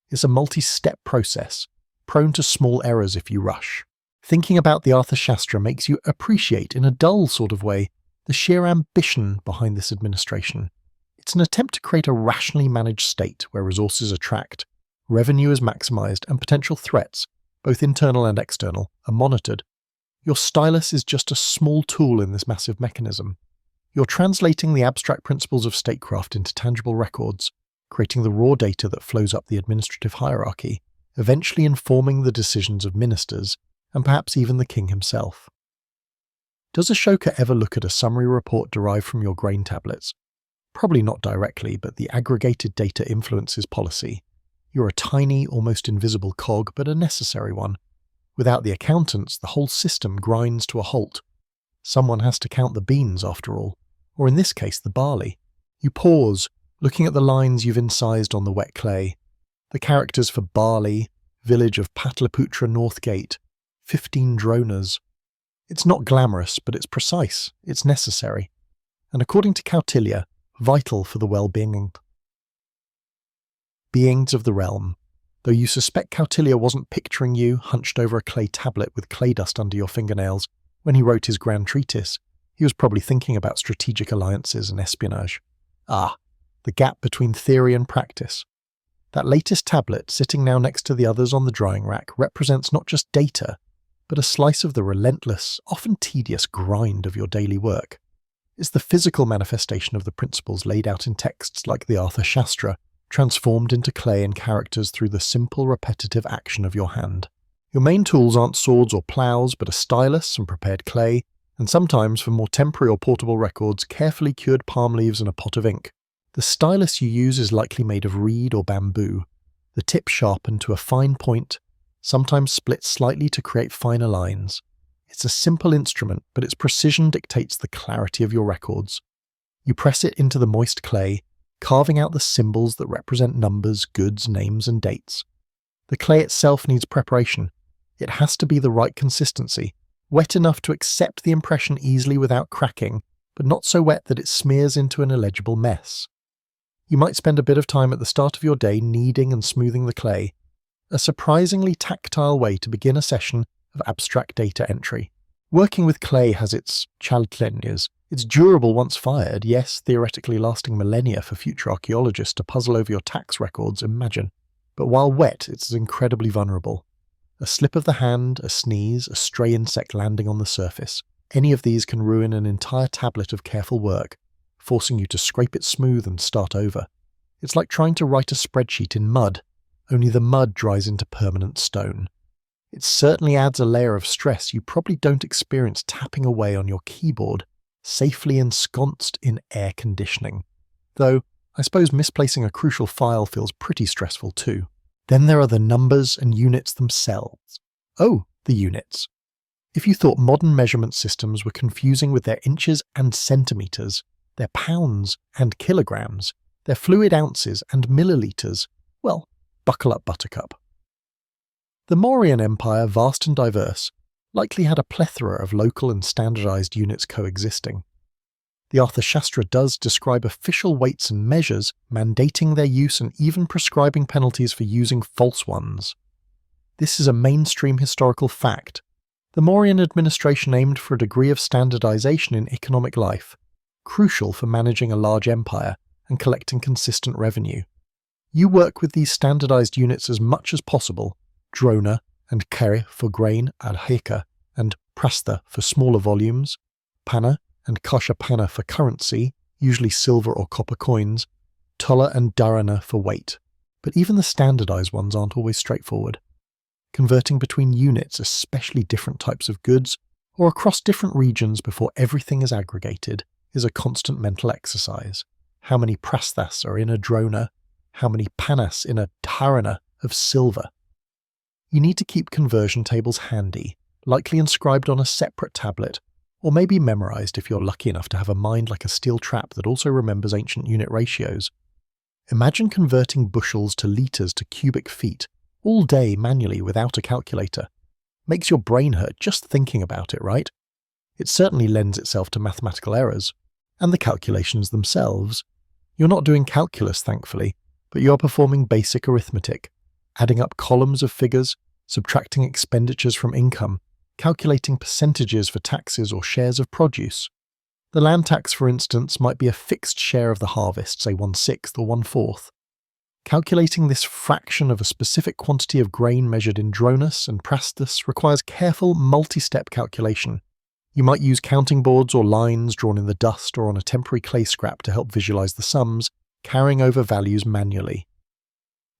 It's a multi-step process, prone to small errors if you rush. Thinking about the Arthashastra makes you appreciate, in a dull sort of way, the sheer ambition behind this administration. It's an attempt to create a rationally managed state where resources are tracked, revenue is maximised, and potential threats, both internal and external, are monitored. Your stylus is just a small tool in this massive mechanism. You're translating the abstract principles of statecraft into tangible records, creating the raw data that flows up the administrative hierarchy, eventually informing the decisions of ministers, and perhaps even the king himself. Does Ashoka ever look at a summary report derived from your grain tablets? Probably not directly, but the aggregated data influences policy. You're a tiny, almost invisible cog, but a necessary one. Without the accountants, the whole system grinds to a halt. Someone has to count the beans, after all, or in this case, the barley. You pause, looking at the lines you've incised on the wet clay. The characters for barley, village of Pataliputra North Gate, 15 dronas. It's not glamorous, but it's precise, it's necessary, and according to Kautilya, vital for the well-being beings of the realm. Though you suspect Kautilya wasn't picturing you hunched over a clay tablet with clay dust under your fingernails when he wrote his grand treatise, he was probably thinking about strategic alliances and espionage. Ah, the gap between theory and practice. That latest tablet, sitting now next to the others on the drying rack, represents not just data, but a slice of the relentless, often tedious grind of your daily work. It's the physical manifestation of the principles laid out in texts like the Arthashastra, transformed into clay and characters through the simple, repetitive action of your hand. Your main tools aren't swords or ploughs, but a stylus and prepared clay, and sometimes, for more temporary or portable records, carefully cured palm leaves and a pot of ink. The stylus you use is likely made of reed or bamboo, the tip sharpened to a fine point, sometimes split slightly to create finer lines. It's a simple instrument, but its precision dictates the clarity of your records. You press it into the moist clay, carving out the symbols that represent numbers, goods, names, and dates. The clay itself needs preparation. It has to be the right consistency, wet enough to accept the impression easily without cracking, but not so wet that it smears into an illegible mess. You might spend a bit of time at the start of your day kneading and smoothing the clay, a surprisingly tactile way to begin a session of abstract data entry. Working with clay has its challenges. It's durable once fired, yes, theoretically lasting millennia for future archaeologists to puzzle over your tax records, imagine. But while wet, it's incredibly vulnerable. A slip of the hand, a sneeze, a stray insect landing on the surface. Any of these can ruin an entire tablet of careful work, forcing you to scrape it smooth and start over. It's like trying to write a spreadsheet in mud, only the mud dries into permanent stone. It certainly adds a layer of stress you probably don't experience tapping away on your keyboard, safely ensconced in air conditioning. Though, I suppose misplacing a crucial file feels pretty stressful too. Then there are the numbers and units themselves. Oh, the units. If you thought modern measurement systems were confusing with their inches and centimetres, their pounds and kilograms, their fluid ounces and millilitres, well, buckle up, Buttercup. The Mauryan Empire, vast and diverse, likely had a plethora of local and standardized units coexisting. The Arthashastra does describe official weights and measures, mandating their use and even prescribing penalties for using false ones. This is a mainstream historical fact. The Mauryan administration aimed for a degree of standardization in economic life, crucial for managing a large empire and collecting consistent revenue. You work with these standardized units as much as possible, drona and kere for grain, arheka, and prastha for smaller volumes, pana and kashapana for currency, usually silver or copper coins, tola and dharana for weight. But even the standardized ones aren't always straightforward. Converting between units, especially different types of goods, or across different regions before everything is aggregated, is a constant mental exercise. How many prasthas are in a drona? How many panas in a dharana of silver? You need to keep conversion tables handy, likely inscribed on a separate tablet, or maybe memorized if you're lucky enough to have a mind like a steel trap that also remembers ancient unit ratios. Imagine converting bushels to litres to cubic feet, all day manually without a calculator. Makes your brain hurt just thinking about it, right? It certainly lends itself to mathematical errors. And the calculations themselves. You're not doing calculus, thankfully, but you're performing basic arithmetic, adding up columns of figures, subtracting expenditures from income, calculating percentages for taxes or shares of produce. The land tax, for instance, might be a fixed share of the harvest, say 1/6 or 1/4. Calculating this fraction of a specific quantity of grain measured in dronas and prasthas requires careful multi-step calculation. You might use counting boards or lines drawn in the dust or on a temporary clay scrap to help visualize the sums, carrying over values manually.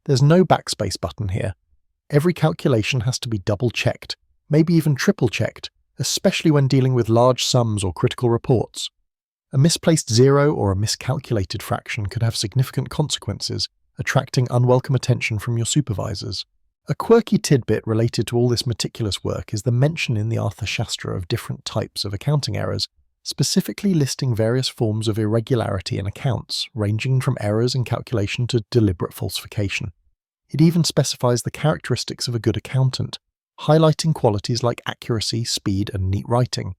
There's no backspace button here. Every calculation has to be double-checked, maybe even triple-checked, especially when dealing with large sums or critical reports. A misplaced zero or a miscalculated fraction could have significant consequences, attracting unwelcome attention from your supervisors. A quirky tidbit related to all this meticulous work is the mention in the Arthashastra of different types of accounting errors, specifically listing various forms of irregularity in accounts, ranging from errors in calculation to deliberate falsification. It even specifies the characteristics of a good accountant, highlighting qualities like accuracy, speed, and neat writing.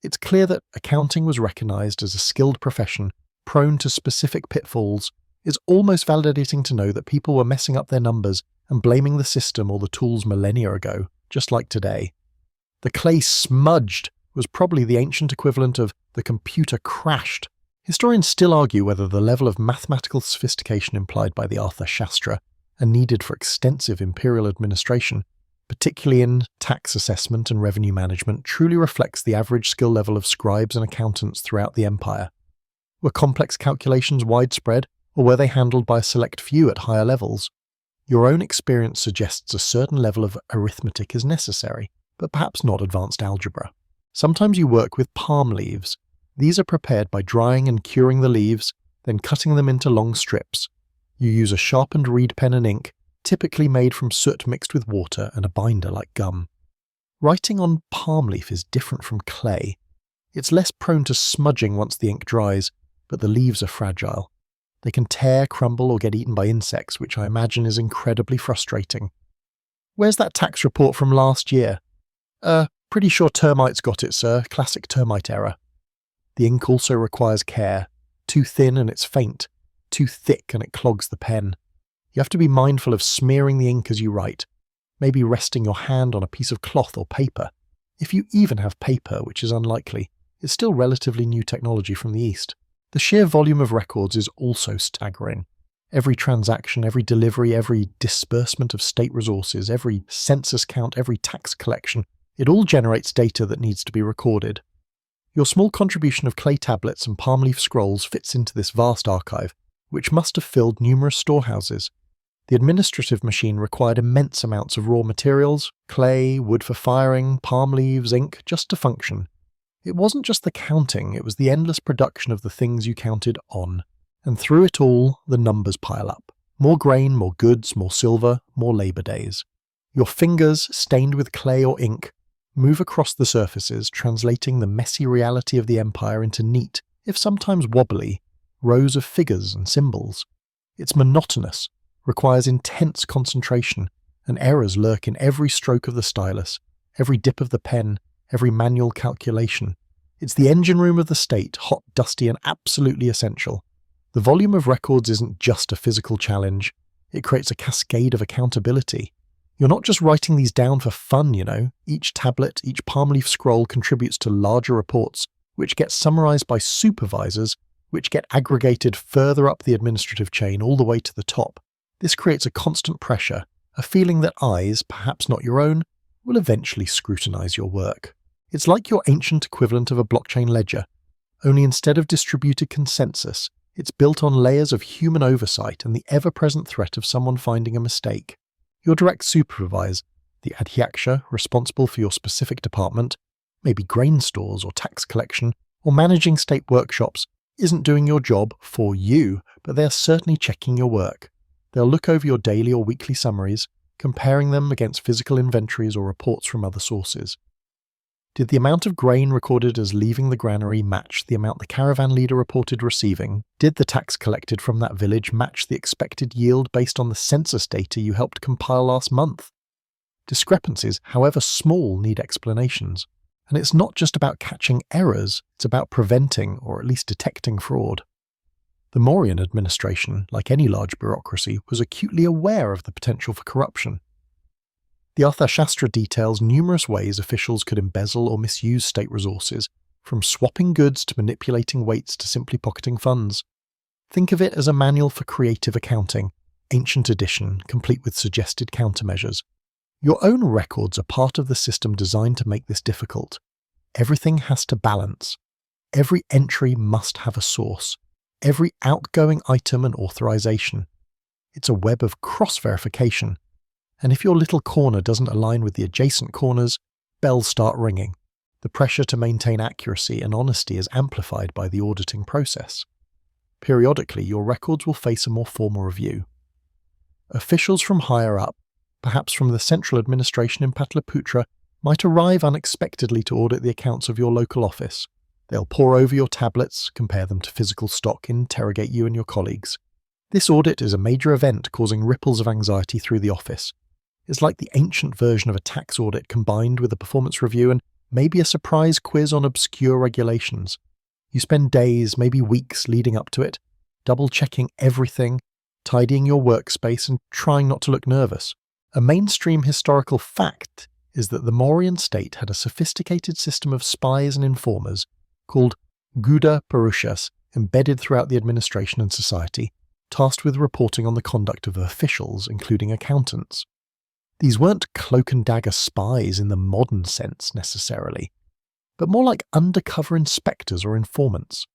It's clear that accounting was recognized as a skilled profession, prone to specific pitfalls. It's almost validating to know that people were messing up their numbers and blaming the system or the tools millennia ago, just like today. The clay smudged was probably the ancient equivalent of the computer crashed. Historians still argue whether the level of mathematical sophistication implied by the Arthashastra and needed for extensive imperial administration, particularly in tax assessment and revenue management, truly reflects the average skill level of scribes and accountants throughout the empire. Were complex calculations widespread, or were they handled by a select few at higher levels? Your own experience suggests a certain level of arithmetic is necessary, but perhaps not advanced algebra. Sometimes you work with palm leaves. These are prepared by drying and curing the leaves, then cutting them into long strips. You use a sharpened reed pen and ink, typically made from soot mixed with water and a binder like gum. Writing on palm leaf is different from clay. It's less prone to smudging once the ink dries, but the leaves are fragile. They can tear, crumble, or get eaten by insects, which I imagine is incredibly frustrating. Where's that tax report from last year? Pretty sure termites got it, sir. Classic termite error. The ink also requires care. Too thin and it's faint. Too thick and it clogs the pen. You have to be mindful of smearing the ink as you write, maybe resting your hand on a piece of cloth or paper. If you even have paper, which is unlikely, it's still relatively new technology from the East. The sheer volume of records is also staggering. Every transaction, every delivery, every disbursement of state resources, every census count, every tax collection, it all generates data that needs to be recorded. Your small contribution of clay tablets and palm leaf scrolls fits into this vast archive, which must have filled numerous storehouses. The administrative machine required immense amounts of raw materials, clay, wood for firing, palm leaves, ink, just to function. It wasn't just the counting, it was the endless production of the things you counted on. And through it all, the numbers pile up. More grain, more goods, more silver, more labour days. Your fingers, stained with clay or ink, move across the surfaces, translating the messy reality of the empire into neat, if sometimes wobbly, rows of figures and symbols. It's monotonous, requires intense concentration, and errors lurk in every stroke of the stylus, every dip of the pen, every manual calculation. It's the engine room of the state, hot, dusty, and absolutely essential. The volume of records isn't just a physical challenge, it creates a cascade of accountability. You're not just writing these down for fun, you know. Each tablet, each palm leaf scroll contributes to larger reports, which get summarized by supervisors, which get aggregated further up the administrative chain all the way to the top. This creates a constant pressure, a feeling that eyes, perhaps not your own, will eventually scrutinize your work. It's like your ancient equivalent of a blockchain ledger, only instead of distributed consensus, it's built on layers of human oversight and the ever-present threat of someone finding a mistake. Your direct supervisor, the adhyaksha responsible for your specific department, maybe grain stores or tax collection, or managing state workshops, isn't doing your job for you, but they are certainly checking your work. They'll look over your daily or weekly summaries, comparing them against physical inventories or reports from other sources. Did the amount of grain recorded as leaving the granary match the amount the caravan leader reported receiving? Did the tax collected from that village match the expected yield based on the census data you helped compile last month? Discrepancies, however small, need explanations. And it's not just about catching errors, it's about preventing or at least detecting fraud. The Mauryan administration, like any large bureaucracy, was acutely aware of the potential for corruption. The Arthashastra details numerous ways officials could embezzle or misuse state resources, from swapping goods to manipulating weights to simply pocketing funds. Think of it as a manual for creative accounting, ancient edition, complete with suggested countermeasures. Your own records are part of the system designed to make this difficult. Everything has to balance. Every entry must have a source. Every outgoing item an authorization. It's a web of cross-verification. And if your little corner doesn't align with the adjacent corners, bells start ringing. The pressure to maintain accuracy and honesty is amplified by the auditing process. Periodically, your records will face a more formal review. Officials from higher up, perhaps from the central administration in Pataliputra, might arrive unexpectedly to audit the accounts of your local office. They'll pore over your tablets, compare them to physical stock, interrogate you and your colleagues. This audit is a major event causing ripples of anxiety through the office. It's like the ancient version of a tax audit combined with a performance review and maybe a surprise quiz on obscure regulations. You spend days, maybe weeks leading up to it, double-checking everything, tidying your workspace and trying not to look nervous. A mainstream historical fact is that the Mauryan state had a sophisticated system of spies and informers called Guda Purushas embedded throughout the administration and society, tasked with reporting on the conduct of officials, including accountants. These weren't cloak-and-dagger spies in the modern sense necessarily, but more like undercover inspectors or informants.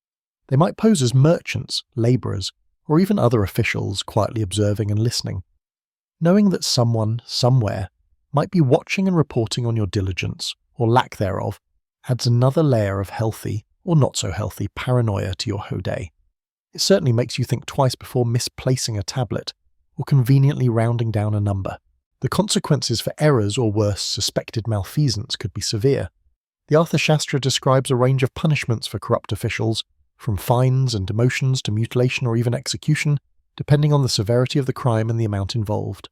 They might pose as merchants, labourers, or even other officials quietly observing and listening. Knowing that someone, somewhere, might be watching and reporting on your diligence, or lack thereof, adds another layer of healthy, or not so healthy, paranoia to your whole day. It certainly makes you think twice before misplacing a tablet, or conveniently rounding down a number. The consequences for errors or worse, suspected malfeasance could be severe. The Arthashastra describes a range of punishments for corrupt officials, from fines and demotions to mutilation or even execution, depending on the severity of the crime and the amount involved.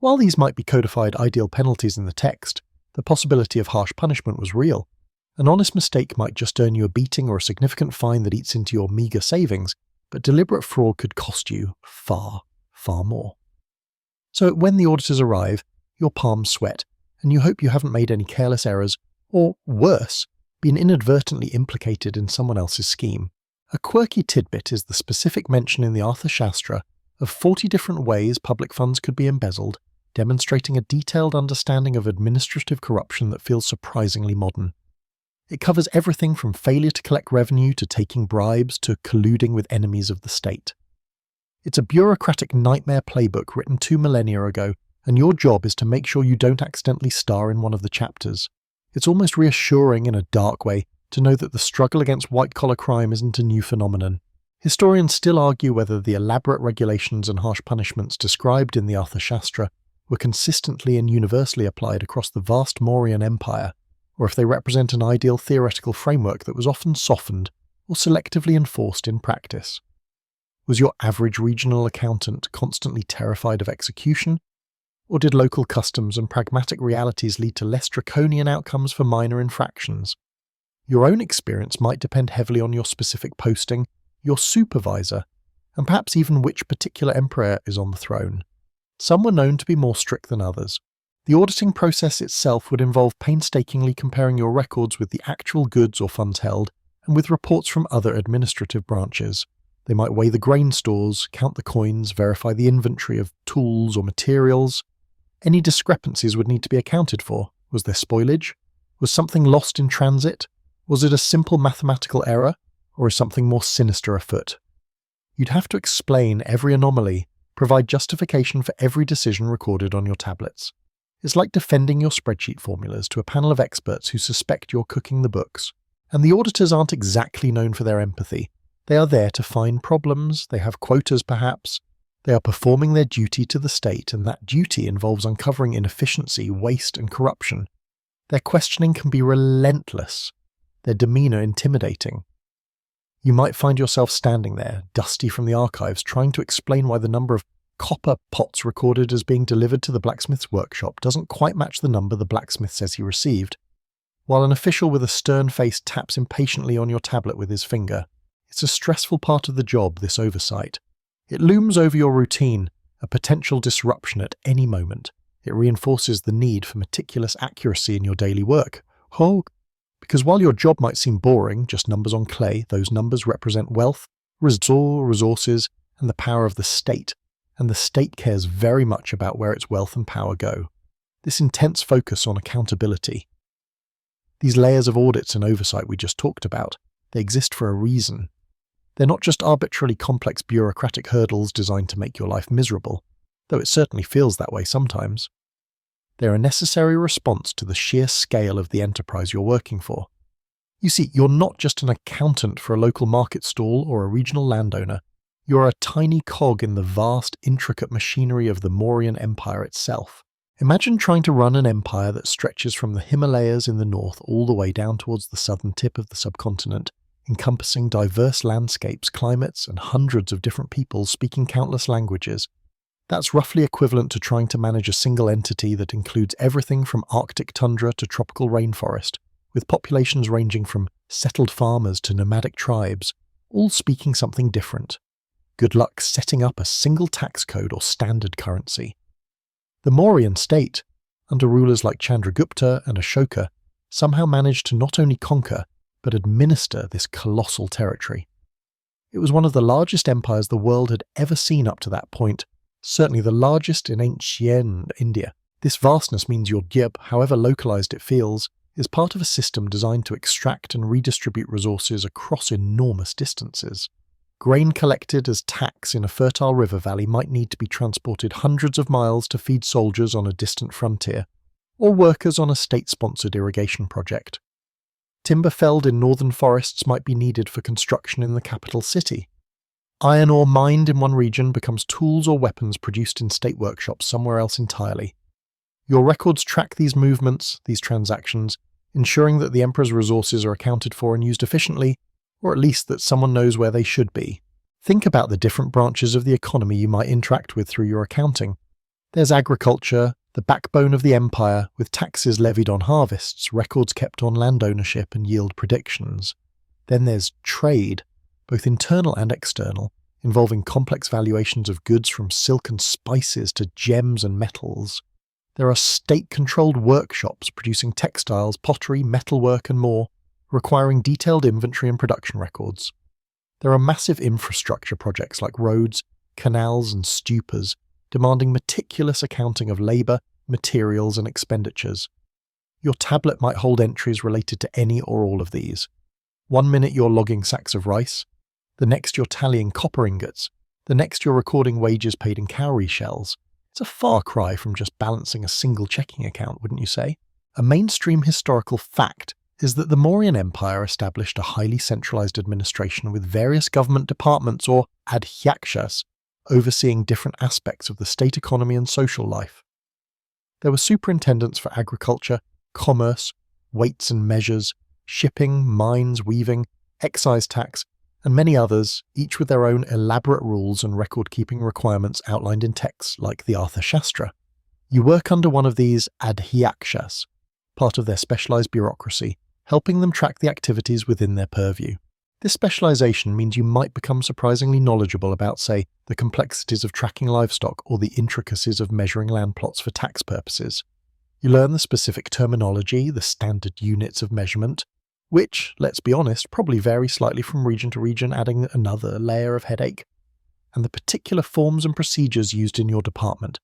While these might be codified ideal penalties in the text, the possibility of harsh punishment was real. An honest mistake might just earn you a beating or a significant fine that eats into your meagre savings, but deliberate fraud could cost you far, far more. So when the auditors arrive, your palms sweat, and you hope you haven't made any careless errors, or worse, been inadvertently implicated in someone else's scheme. A quirky tidbit is the specific mention in the Arthashastra of 40 different ways public funds could be embezzled, demonstrating a detailed understanding of administrative corruption that feels surprisingly modern. It covers everything from failure to collect revenue to taking bribes to colluding with enemies of the state. It's a bureaucratic nightmare playbook written 2 millennia ago, and your job is to make sure you don't accidentally star in one of the chapters. It's almost reassuring in a dark way to know that the struggle against white-collar crime isn't a new phenomenon. Historians still argue whether the elaborate regulations and harsh punishments described in the Arthashastra were consistently and universally applied across the vast Mauryan Empire, or if they represent an ideal theoretical framework that was often softened or selectively enforced in practice. Was your average regional accountant constantly terrified of execution? Or did local customs and pragmatic realities lead to less draconian outcomes for minor infractions? Your own experience might depend heavily on your specific posting, your supervisor, and perhaps even which particular emperor is on the throne. Some were known to be more strict than others. The auditing process itself would involve painstakingly comparing your records with the actual goods or funds held and with reports from other administrative branches. They might weigh the grain stores, count the coins, verify the inventory of tools or materials. Any discrepancies would need to be accounted for. Was there spoilage? Was something lost in transit? Was it a simple mathematical error? Or is something more sinister afoot? You'd have to explain every anomaly, provide justification for every decision recorded on your tablets. It's like defending your spreadsheet formulas to a panel of experts who suspect you're cooking the books. And the auditors aren't exactly known for their empathy. They are there to find problems, they have quotas perhaps. They are performing their duty to the state, and that duty involves uncovering inefficiency, waste, and corruption. Their questioning can be relentless, their demeanour intimidating. You might find yourself standing there, dusty from the archives, trying to explain why the number of copper pots recorded as being delivered to the blacksmith's workshop doesn't quite match the number the blacksmith says he received, while an official with a stern face taps impatiently on your tablet with his finger. It's a stressful part of the job, this oversight. It looms over your routine, a potential disruption at any moment. It reinforces the need for meticulous accuracy in your daily work. Because while your job might seem boring, just numbers on clay, those numbers represent wealth, resources, and the power of the state. And the state cares very much about where its wealth and power go. This intense focus on accountability. These layers of audits and oversight we just talked about, they exist for a reason. They're not just arbitrarily complex bureaucratic hurdles designed to make your life miserable, though it certainly feels that way sometimes. They're a necessary response to the sheer scale of the enterprise you're working for. You see, you're not just an accountant for a local market stall or a regional landowner. You're a tiny cog in the vast, intricate machinery of the Mauryan Empire itself. Imagine trying to run an empire that stretches from the Himalayas in the north all the way down towards the southern tip of the subcontinent, encompassing diverse landscapes, climates, and hundreds of different peoples speaking countless languages. That's roughly equivalent to trying to manage a single entity that includes everything from Arctic tundra to tropical rainforest, with populations ranging from settled farmers to nomadic tribes, all speaking something different. Good luck setting up a single tax code or standard currency. The Mauryan state, under rulers like Chandragupta and Ashoka, somehow managed to not only conquer, but administer this colossal territory. It was one of the largest empires the world had ever seen up to that point, certainly the largest in ancient India. This vastness means your gyp, however localized it feels, is part of a system designed to extract and redistribute resources across enormous distances. Grain collected as tax in a fertile river valley might need to be transported hundreds of miles to feed soldiers on a distant frontier, or workers on a state-sponsored irrigation project. Timber felled in northern forests might be needed for construction in the capital city. Iron ore mined in one region becomes tools or weapons produced in state workshops somewhere else entirely. Your records track these movements, these transactions, ensuring that the emperor's resources are accounted for and used efficiently, or at least that someone knows where they should be. Think about the different branches of the economy you might interact with through your accounting. There's agriculture, the backbone of the empire, with taxes levied on harvests, records kept on land ownership and yield predictions. Then there's trade, both internal and external, involving complex valuations of goods from silk and spices to gems and metals. There are state-controlled workshops producing textiles, pottery, metalwork and more, requiring detailed inventory and production records. There are massive infrastructure projects like roads, canals and stupas, demanding meticulous accounting of labour, materials and expenditures. Your tablet might hold entries related to any or all of these. One minute you're logging sacks of rice, the next you're tallying copper ingots, the next you're recording wages paid in cowrie shells. It's a far cry from just balancing a single checking account, wouldn't you say? A mainstream historical fact is that the Mauryan Empire established a highly centralized administration with various government departments or adhyakshas overseeing different aspects of the state economy and social life. There were superintendents for agriculture, commerce, weights and measures, shipping, mines, weaving, excise tax, and many others, each with their own elaborate rules and record-keeping requirements outlined in texts like the Artha Shastra. You work under one of these adhyakshas, part of their specialized bureaucracy, helping them track the activities within their purview. This specialization means you might become surprisingly knowledgeable about, say, the complexities of tracking livestock or the intricacies of measuring land plots for tax purposes. You learn the specific terminology, the standard units of measurement, which, let's be honest, probably vary slightly from region to region, adding another layer of headache. And the particular forms and procedures used in your department.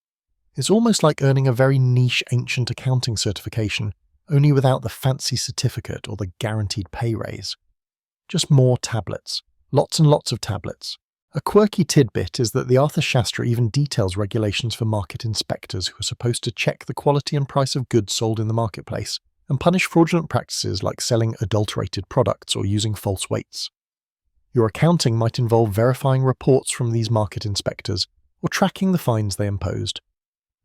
It's almost like earning a very niche ancient accounting certification, only without the fancy certificate or the guaranteed pay raise. Just more tablets. Lots and lots of tablets. A quirky tidbit is that the Arthur Shastra even details regulations for market inspectors who are supposed to check the quality and price of goods sold in the marketplace and punish fraudulent practices like selling adulterated products or using false weights. Your accounting might involve verifying reports from these market inspectors or tracking the fines they imposed.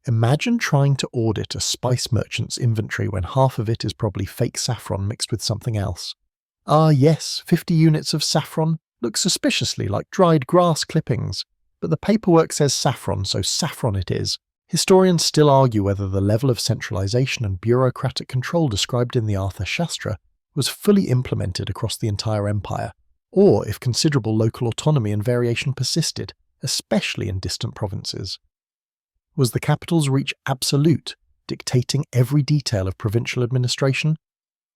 Imagine trying to audit a spice merchant's inventory when half of it is probably fake saffron mixed with something else. Ah yes, 50 units of saffron look suspiciously like dried grass clippings, but the paperwork says saffron, so saffron it is. Historians still argue whether the level of centralization and bureaucratic control described in the Arthur Shastra was fully implemented across the entire empire, or if considerable local autonomy and variation persisted, especially in distant provinces. Was the capital's reach absolute, dictating every detail of provincial administration?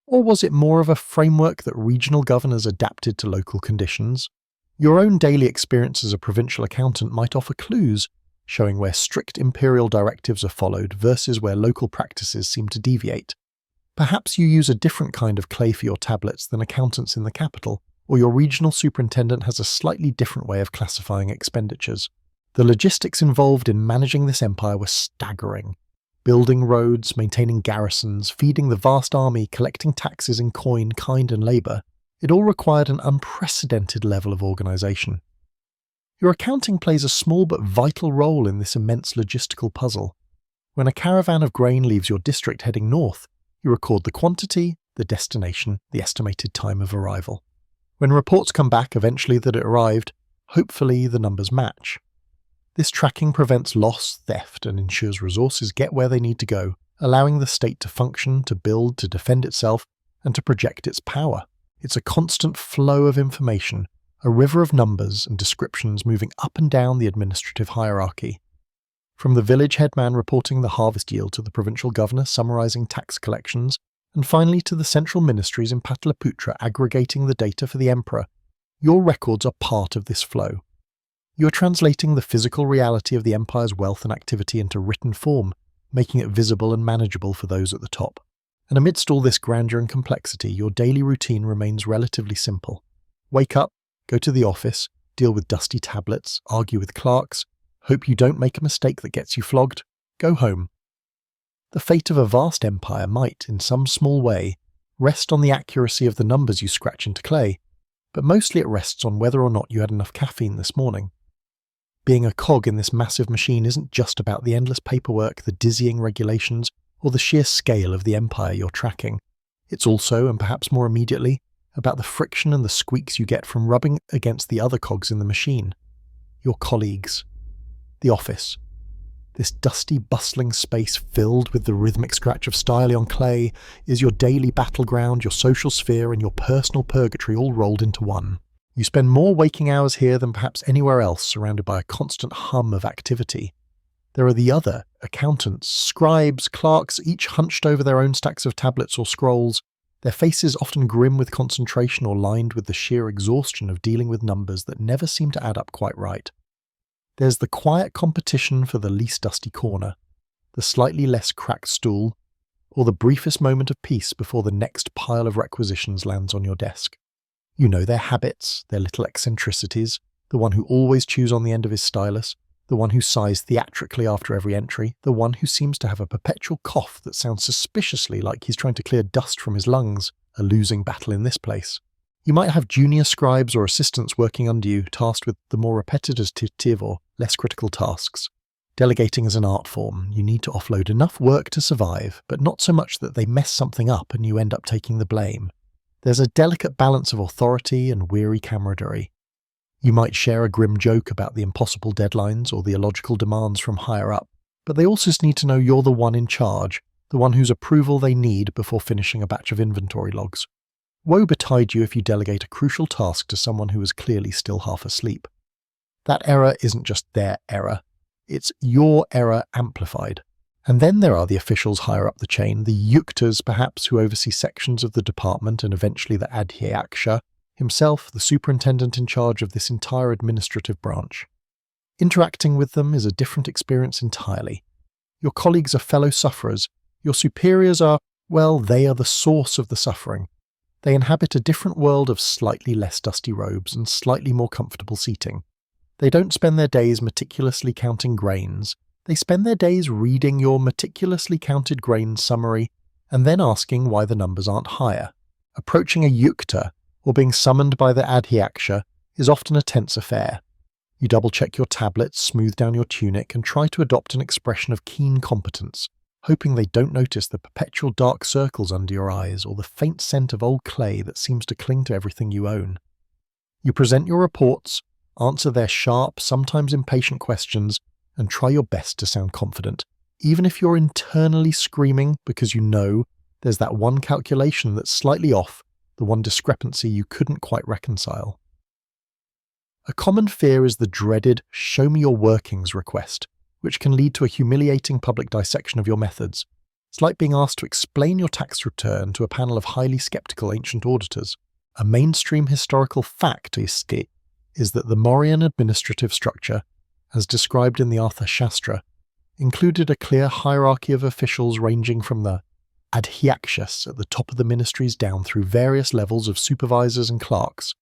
Or was it more of a framework that regional governors adapted to local conditions? Your own daily experience as a provincial accountant might offer clues, showing where strict imperial directives are followed versus where local practices seem to deviate. Perhaps you use a different kind of clay for your tablets than accountants in the capital, or your regional superintendent has a slightly different way of classifying expenditures. The logistics involved in managing this empire were staggering. Building roads, maintaining garrisons, feeding the vast army, collecting taxes in coin, kind and labour, it all required an unprecedented level of organisation. Your accounting plays a small but vital role in this immense logistical puzzle. When a caravan of grain leaves your district heading north, you record the quantity, the destination, the estimated time of arrival. When reports come back eventually that it arrived, hopefully the numbers match. This tracking prevents loss, theft, and ensures resources get where they need to go, allowing the state to function, to build, to defend itself, and to project its power. It's a constant flow of information, a river of numbers and descriptions moving up and down the administrative hierarchy. From the village headman reporting the harvest yield to the provincial governor summarizing tax collections, and finally to the central ministries in Pataliputra aggregating the data for the emperor, your records are part of this flow. You are translating the physical reality of the empire's wealth and activity into written form, making it visible and manageable for those at the top. And amidst all this grandeur and complexity, your daily routine remains relatively simple. Wake up, go to the office, deal with dusty tablets, argue with clerks, hope you don't make a mistake that gets you flogged, go home. The fate of a vast empire might, in some small way, rest on the accuracy of the numbers you scratch into clay, but mostly it rests on whether or not you had enough caffeine this morning. Being a cog in this massive machine isn't just about the endless paperwork, the dizzying regulations, or the sheer scale of the empire you're tracking. It's also, and perhaps more immediately, about the friction and the squeaks you get from rubbing against the other cogs in the machine. Your colleagues. The office. This dusty, bustling space filled with the rhythmic scratch of styly on clay is your daily battleground, your social sphere, and your personal purgatory all rolled into one. You spend more waking hours here than perhaps anywhere else, surrounded by a constant hum of activity. There are the other, accountants, scribes, clerks, each hunched over their own stacks of tablets or scrolls, their faces often grim with concentration or lined with the sheer exhaustion of dealing with numbers that never seem to add up quite right. There's the quiet competition for the least dusty corner, the slightly less cracked stool, or the briefest moment of peace before the next pile of requisitions lands on your desk. You know their habits, their little eccentricities, the one who always chews on the end of his stylus, the one who sighs theatrically after every entry, the one who seems to have a perpetual cough that sounds suspiciously like he's trying to clear dust from his lungs, a losing battle in this place. You might have junior scribes or assistants working under you, tasked with the more repetitive or less critical tasks. Delegating is an art form. You need to offload enough work to survive, but not so much that they mess something up and you end up taking the blame. There's a delicate balance of authority and weary camaraderie. You might share a grim joke about the impossible deadlines or the illogical demands from higher up, but they also need to know you're the one in charge, the one whose approval they need before finishing a batch of inventory logs. Woe betide you if you delegate a crucial task to someone who is clearly still half asleep. That error isn't just their error, it's your error amplified. And then there are the officials higher up the chain, the yuktas perhaps, who oversee sections of the department and eventually the adhyaksha, himself the superintendent in charge of this entire administrative branch. Interacting with them is a different experience entirely. Your colleagues are fellow sufferers. Your superiors are, well, they are the source of the suffering. They inhabit a different world of slightly less dusty robes and slightly more comfortable seating. They don't spend their days meticulously counting grains. They spend their days reading your meticulously counted grain summary and then asking why the numbers aren't higher. Approaching a yukta or being summoned by the adhyaksha is often a tense affair. You double-check your tablets, smooth down your tunic, and try to adopt an expression of keen competence, hoping they don't notice the perpetual dark circles under your eyes or the faint scent of old clay that seems to cling to everything you own. You present your reports, answer their sharp, sometimes impatient questions, and try your best to sound confident, even if you're internally screaming because you know there's that one calculation that's slightly off, the one discrepancy you couldn't quite reconcile. A common fear is the dreaded "show me your workings" request, which can lead to a humiliating public dissection of your methods. It's like being asked to explain your tax return to a panel of highly skeptical ancient auditors. A mainstream historical fact is that the Mauryan administrative structure, as described in the Arthashastra, included a clear hierarchy of officials ranging from the adhyakshas at the top of the ministries down through various levels of supervisors and clerks.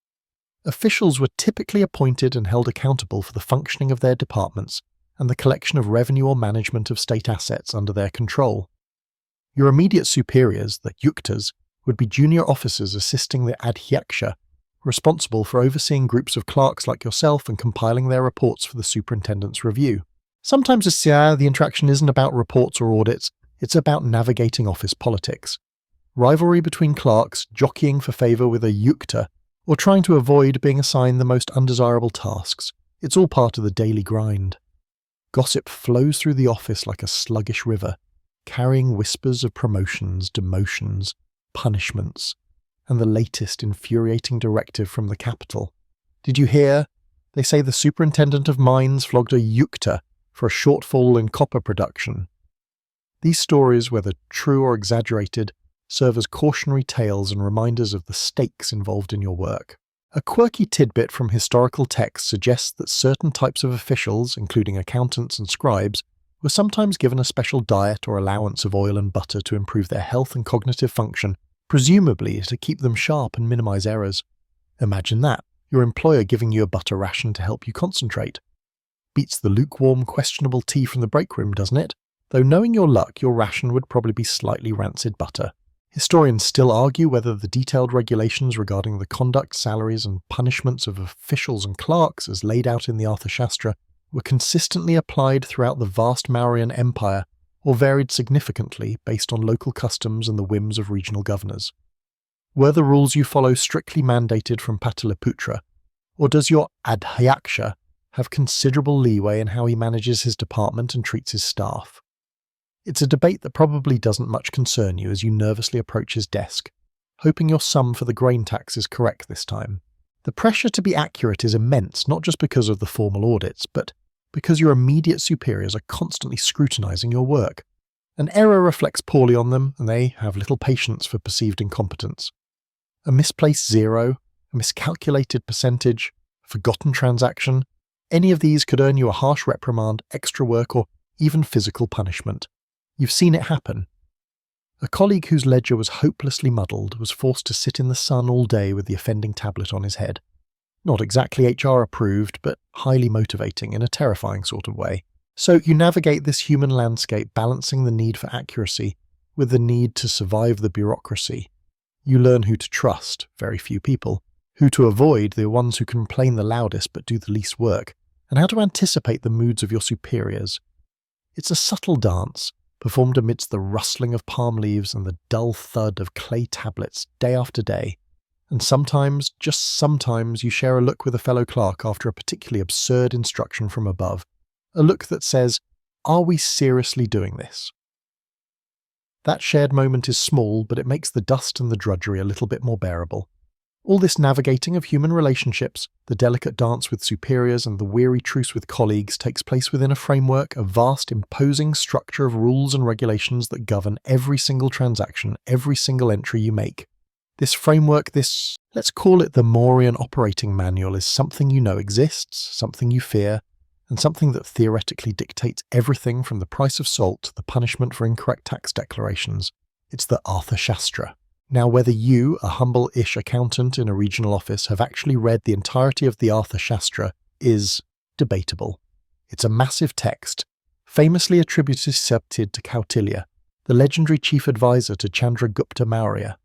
Officials were typically appointed and held accountable for the functioning of their departments and the collection of revenue or management of state assets under their control. Your immediate superiors, the yuktas, would be junior officers assisting the adhyaksha, responsible for overseeing groups of clerks like yourself and compiling their reports for the superintendent's review. Sometimes the interaction isn't about reports or audits, it's about navigating office politics. Rivalry between clerks, jockeying for favour with a yukta, or trying to avoid being assigned the most undesirable tasks. It's all part of the daily grind. Gossip flows through the office like a sluggish river, carrying whispers of promotions, demotions, punishments, and the latest infuriating directive from the capital. Did you hear? They say the superintendent of mines flogged a yukta for a shortfall in copper production. These stories, whether true or exaggerated, serve as cautionary tales and reminders of the stakes involved in your work. A quirky tidbit from historical texts suggests that certain types of officials, including accountants and scribes, were sometimes given a special diet or allowance of oil and butter to improve their health and cognitive function, presumably to keep them sharp and minimize errors. Imagine that, your employer giving you a butter ration to help you concentrate. Beats the lukewarm, questionable tea from the break room, doesn't it? Though knowing your luck, your ration would probably be slightly rancid butter. Historians still argue whether the detailed regulations regarding the conduct, salaries, and punishments of officials and clerks as laid out in the Arthashastra were consistently applied throughout the vast Mauryan Empire or varied significantly based on local customs and the whims of regional governors. Were the rules you follow strictly mandated from Pataliputra, or does your adhyaksha have considerable leeway in how he manages his department and treats his staff? It's a debate that probably doesn't much concern you as you nervously approach his desk, hoping your sum for the grain tax is correct this time. The pressure to be accurate is immense, not just because of the formal audits, but because your immediate superiors are constantly scrutinizing your work. An error reflects poorly on them, and they have little patience for perceived incompetence. A misplaced zero, a miscalculated percentage, a forgotten transaction, any of these could earn you a harsh reprimand, extra work, or even physical punishment. You've seen it happen. A colleague whose ledger was hopelessly muddled was forced to sit in the sun all day with the offending tablet on his head. Not exactly HR approved, but highly motivating in a terrifying sort of way. So you navigate this human landscape balancing the need for accuracy with the need to survive the bureaucracy. You learn who to trust, very few people, who to avoid, the ones who complain the loudest but do the least work, and how to anticipate the moods of your superiors. It's a subtle dance, performed amidst the rustling of palm leaves and the dull thud of clay tablets day after day. And sometimes, just sometimes, you share a look with a fellow clerk after a particularly absurd instruction from above. A look that says, "Are we seriously doing this?" That shared moment is small, but it makes the dust and the drudgery a little bit more bearable. All this navigating of human relationships, the delicate dance with superiors and the weary truce with colleagues takes place within a framework, a vast, imposing structure of rules and regulations that govern every single transaction, every single entry you make. This framework, let's call it the Mauryan operating manual, is something you know exists, something you fear, and something that theoretically dictates everything from the price of salt to the punishment for incorrect tax declarations. It's the Arthashastra. Now, whether you, a humble-ish accountant in a regional office, have actually read the entirety of the Arthashastra is debatable. It's a massive text, famously attributed to Kautilya, the legendary chief advisor to Chandragupta Maurya.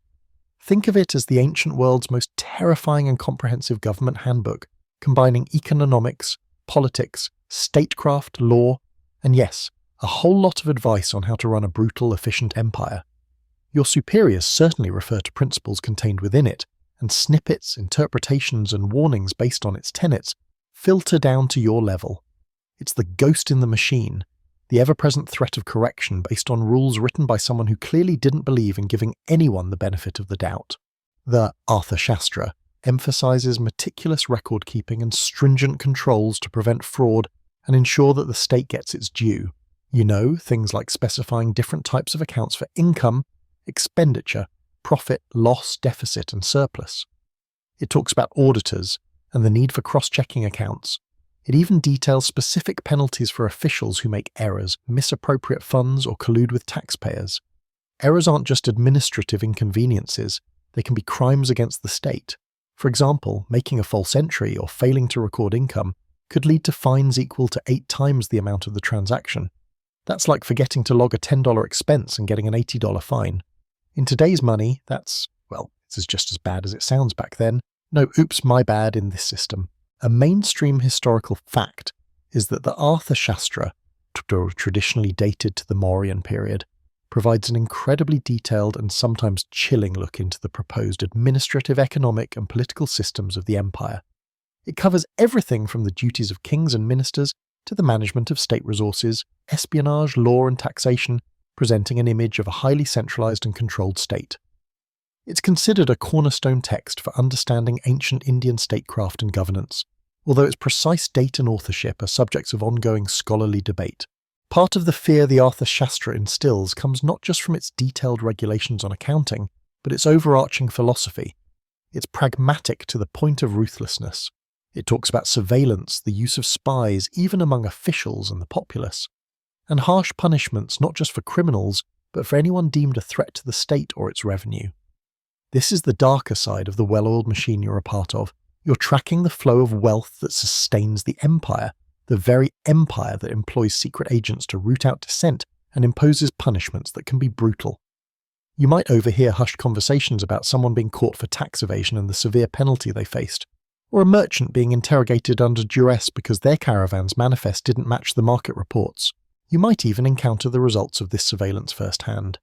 Think of it as the ancient world's most terrifying and comprehensive government handbook, combining economics, politics, statecraft, law, and yes, a whole lot of advice on how to run a brutal, efficient empire. Your superiors certainly refer to principles contained within it, and snippets, interpretations, and warnings based on its tenets filter down to your level. It's the ghost in the machine, the ever-present threat of correction based on rules written by someone who clearly didn't believe in giving anyone the benefit of the doubt. The Arthashastra emphasizes meticulous record-keeping and stringent controls to prevent fraud and ensure that the state gets its due. You know, things like specifying different types of accounts for income, expenditure, profit, loss, deficit, and surplus. It talks about auditors and the need for cross-checking accounts. It even details specific penalties for officials who make errors, misappropriate funds, or collude with taxpayers. Errors aren't just administrative inconveniences, they can be crimes against the state. For example, making a false entry or failing to record income could lead to fines equal to 8 times the amount of the transaction. That's like forgetting to log a $10 expense and getting an $80 fine. In today's money, it's just as bad as it sounds back then. No, oops, my bad in this system. A mainstream historical fact is that the Arthashastra, traditionally dated to the Mauryan period, provides an incredibly detailed and sometimes chilling look into the proposed administrative, economic, and political systems of the empire. It covers everything from the duties of kings and ministers to the management of state resources, espionage, law, and taxation, presenting an image of a highly centralized and controlled state. It's considered a cornerstone text for understanding ancient Indian statecraft and governance, although its precise date and authorship are subjects of ongoing scholarly debate. Part of the fear the Arthashastra instills comes not just from its detailed regulations on accounting, but its overarching philosophy. It's pragmatic to the point of ruthlessness. It talks about surveillance, the use of spies, even among officials and the populace, and harsh punishments not just for criminals, but for anyone deemed a threat to the state or its revenue. This is the darker side of the well-oiled machine you're a part of. You're tracking the flow of wealth that sustains the empire, the very empire that employs secret agents to root out dissent and imposes punishments that can be brutal. You might overhear hushed conversations about someone being caught for tax evasion and the severe penalty they faced, or a merchant being interrogated under duress because their caravan's manifest didn't match the market reports. You might even encounter the results of this surveillance firsthand.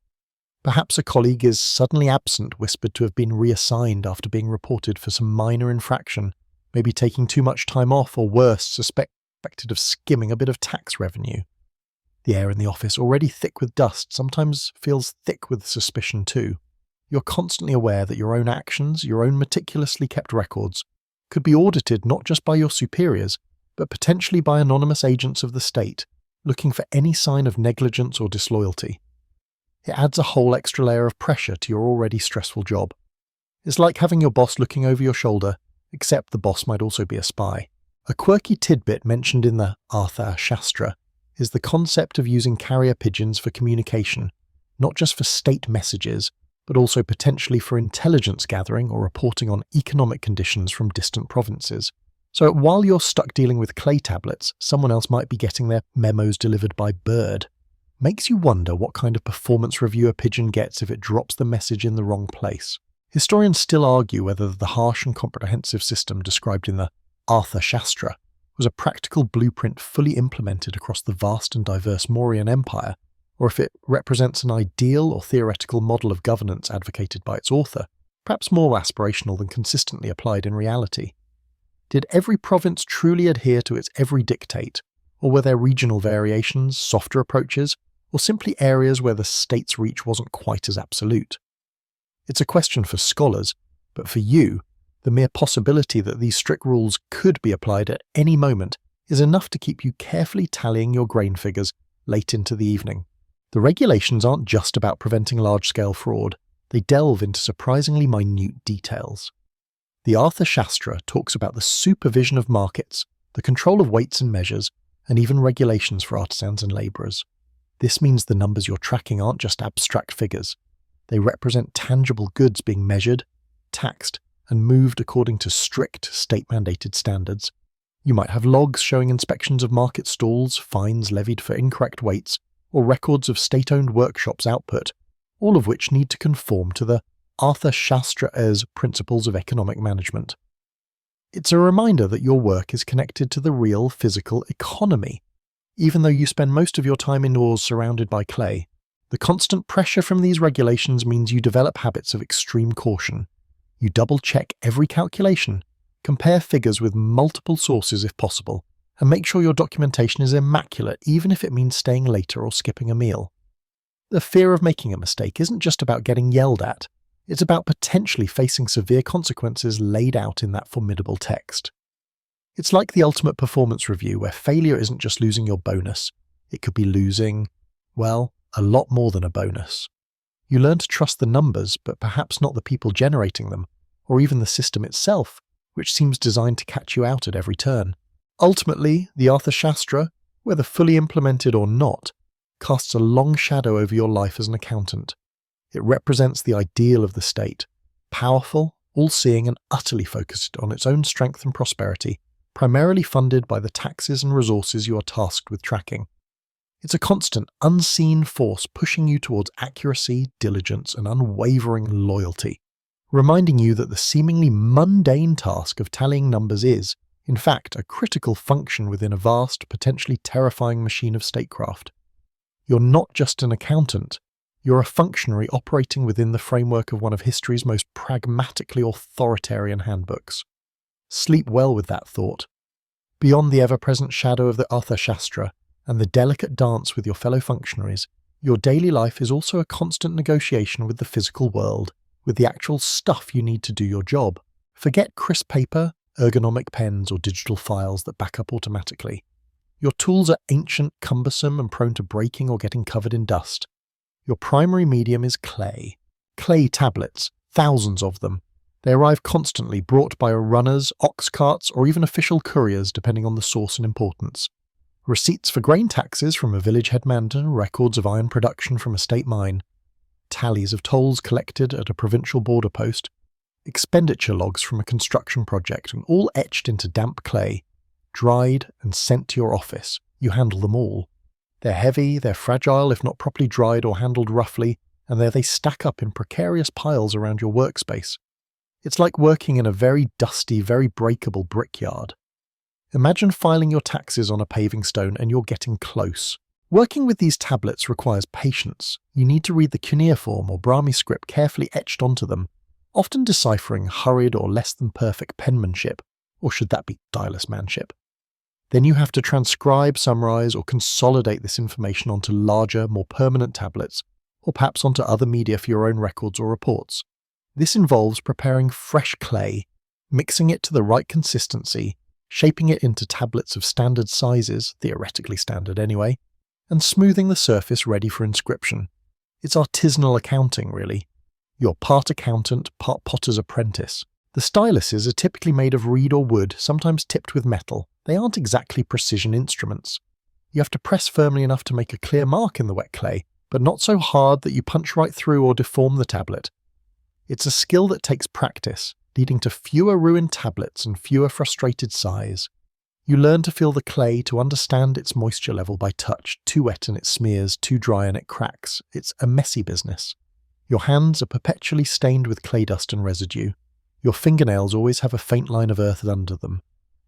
Perhaps a colleague is suddenly absent, whispered to have been reassigned after being reported for some minor infraction, maybe taking too much time off, or worse, suspected of skimming a bit of tax revenue. The air in the office, already thick with dust, sometimes feels thick with suspicion too. You're constantly aware that your own actions, your own meticulously kept records, could be audited not just by your superiors, but potentially by anonymous agents of the state, looking for any sign of negligence or disloyalty. It adds a whole extra layer of pressure to your already stressful job. It's like having your boss looking over your shoulder, except the boss might also be a spy. A quirky tidbit mentioned in the Arthashastra is the concept of using carrier pigeons for communication, not just for state messages, but also potentially for intelligence gathering or reporting on economic conditions from distant provinces. So while you're stuck dealing with clay tablets, someone else might be getting their memos delivered by bird. Makes you wonder what kind of performance review a pigeon gets if it drops the message in the wrong place. Historians still argue whether the harsh and comprehensive system described in the Arthashastra was a practical blueprint fully implemented across the vast and diverse Mauryan Empire, or if it represents an ideal or theoretical model of governance advocated by its author, perhaps more aspirational than consistently applied in reality. Did every province truly adhere to its every dictate, or were there regional variations, softer approaches, or simply areas where the state's reach wasn't quite as absolute? It's a question for scholars, but for you, The mere possibility that these strict rules could be applied at any moment is enough to keep you carefully tallying your grain figures late into the evening. The regulations aren't just about preventing large-scale fraud, they delve into surprisingly minute details. The Arthashastra talks about the supervision of markets, the control of weights and measures, and even regulations for artisans and labourers. This means the numbers you're tracking aren't just abstract figures. They represent tangible goods being measured, taxed, and moved according to strict state-mandated standards. You might have logs showing inspections of market stalls, fines levied for incorrect weights, or records of state-owned workshops' output, all of which need to conform to the Arthashastra's principles of economic management. It's a reminder that your work is connected to the real physical economy. Even though you spend most of your time indoors surrounded by clay, the constant pressure from these regulations means you develop habits of extreme caution. You double-check every calculation, compare figures with multiple sources if possible, and make sure your documentation is immaculate even if it means staying later or skipping a meal. The fear of making a mistake isn't just about getting yelled at, it's about potentially facing severe consequences laid out in that formidable text. It's like the ultimate performance review where failure isn't just losing your bonus, it could be losing, well, a lot more than a bonus. You learn to trust the numbers, but perhaps not the people generating them, or even the system itself, which seems designed to catch you out at every turn. Ultimately, the Arthashastra, whether fully implemented or not, casts a long shadow over your life as an accountant. It represents the ideal of the state, powerful, all-seeing and utterly focused on its own strength and prosperity, primarily funded by the taxes and resources you are tasked with tracking. It's a constant, unseen force pushing you towards accuracy, diligence, and unwavering loyalty, reminding you that the seemingly mundane task of tallying numbers is, in fact, a critical function within a vast, potentially terrifying machine of statecraft. You're not just an accountant, you're a functionary operating within the framework of one of history's most pragmatically authoritarian handbooks. Sleep well with that thought. Beyond the ever-present shadow of the Arthashastra and the delicate dance with your fellow functionaries, your daily life is also a constant negotiation with the physical world, with the actual stuff you need to do your job. Forget crisp paper, ergonomic pens, or digital files that back up automatically. Your tools are ancient, cumbersome, and prone to breaking or getting covered in dust. Your primary medium is clay. Clay tablets, thousands of them. They arrive constantly, brought by runners, ox carts, or even official couriers, depending on the source and importance. Receipts for grain taxes from a village headman, records of iron production from a state mine, tallies of tolls collected at a provincial border post, expenditure logs from a construction project, and all etched into damp clay, dried and sent to your office. You handle them all. They're heavy, they're fragile if not properly dried or handled roughly, and there they stack up in precarious piles around your workspace. It's like working in a very dusty, very breakable brickyard. Imagine filing your taxes on a paving stone and you're getting close. Working with these tablets requires patience. You need to read the cuneiform or Brahmi script carefully etched onto them, often deciphering hurried or less than perfect penmanship, or should that be stylus-manship. Then you have to transcribe, summarize, or consolidate this information onto larger, more permanent tablets, or perhaps onto other media for your own records or reports. This involves preparing fresh clay, mixing it to the right consistency, shaping it into tablets of standard sizes, theoretically standard anyway, and smoothing the surface ready for inscription. It's artisanal accounting, really. You're part accountant, part potter's apprentice. The styluses are typically made of reed or wood, sometimes tipped with metal. They aren't exactly precision instruments. You have to press firmly enough to make a clear mark in the wet clay, but not so hard that you punch right through or deform the tablet. It's a skill that takes practice, leading to fewer ruined tablets and fewer frustrated sighs. You learn to feel the clay, to understand its moisture level by touch. Too wet and it smears, too dry and it cracks. It's a messy business. Your hands are perpetually stained with clay dust and residue. Your fingernails always have a faint line of earth under them.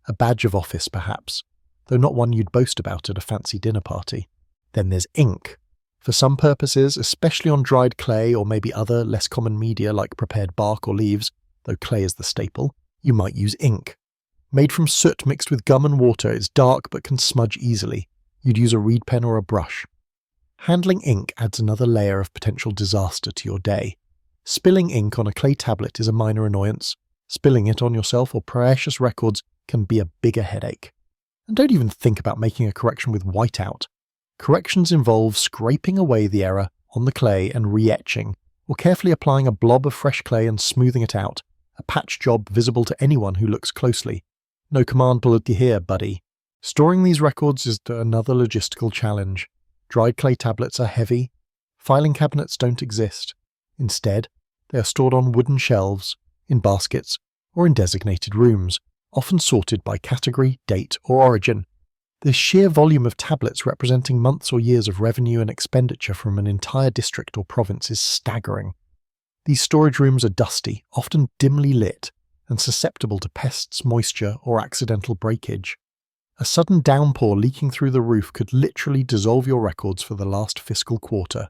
A badge of office, perhaps, though not one you'd boast about at a fancy dinner party. Then there's ink. For some purposes, especially on dried clay or maybe other, less common media like prepared bark or leaves, though clay is the staple, you might use ink. Made from soot mixed with gum and water, it's dark but can smudge easily. You'd use a reed pen or a brush. Handling ink adds another layer of potential disaster to your day. Spilling ink on a clay tablet is a minor annoyance. Spilling it on yourself or precious records can be a bigger headache. And don't even think about making a correction with whiteout. Corrections involve scraping away the error on the clay and re-etching, or carefully applying a blob of fresh clay and smoothing it out, a patch job visible to anyone who looks closely. No command bullet here, buddy. Storing these records is another logistical challenge. Dried clay tablets are heavy. Filing cabinets don't exist. Instead, they are stored on wooden shelves, in baskets, or in designated rooms, often sorted by category, date, or origin. The sheer volume of tablets representing months or years of revenue and expenditure from an entire district or province is staggering. These storage rooms are dusty, often dimly lit, and susceptible to pests, moisture, or accidental breakage. A sudden downpour leaking through the roof could literally dissolve your records for the last fiscal quarter.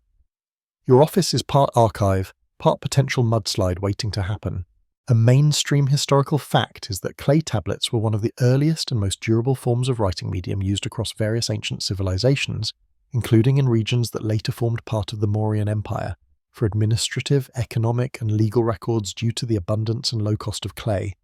Your office is part archive, part potential mudslide waiting to happen. A mainstream historical fact is that clay tablets were one of the earliest and most durable forms of writing medium used across various ancient civilizations, including in regions that later formed part of the Mauryan Empire, for administrative, economic, and legal records due to the abundance and low cost of clay.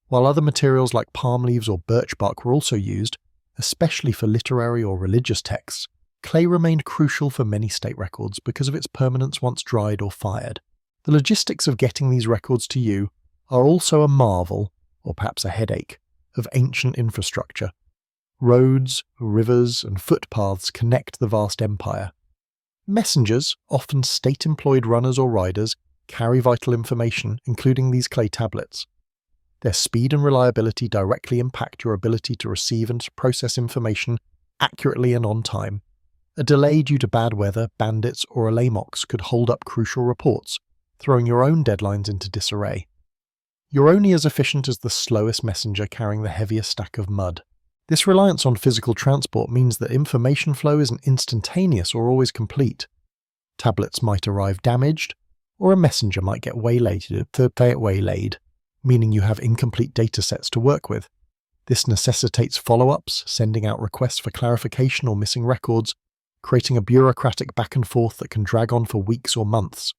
While other materials like palm leaves or birch bark were also used, especially for literary or religious texts, clay remained crucial for many state records because of its permanence once dried or fired. The logistics of getting these records to you are also a marvel, or perhaps a headache, of ancient infrastructure. Roads, rivers, and footpaths connect the vast empire. Messengers, often state-employed runners or riders, carry vital information, including these clay tablets. Their speed and reliability directly impact your ability to receive and to process information accurately and on time. A delay due to bad weather, bandits, or a lamox could hold up crucial reports, throwing your own deadlines into disarray. You're only as efficient as the slowest messenger carrying the heaviest stack of mud. This reliance on physical transport means that information flow isn't instantaneous or always complete. Tablets might arrive damaged, or a messenger might get waylaid, meaning you have incomplete datasets to work with. This necessitates follow-ups, sending out requests for clarification or missing records, creating a bureaucratic back and forth that can drag on for weeks or months.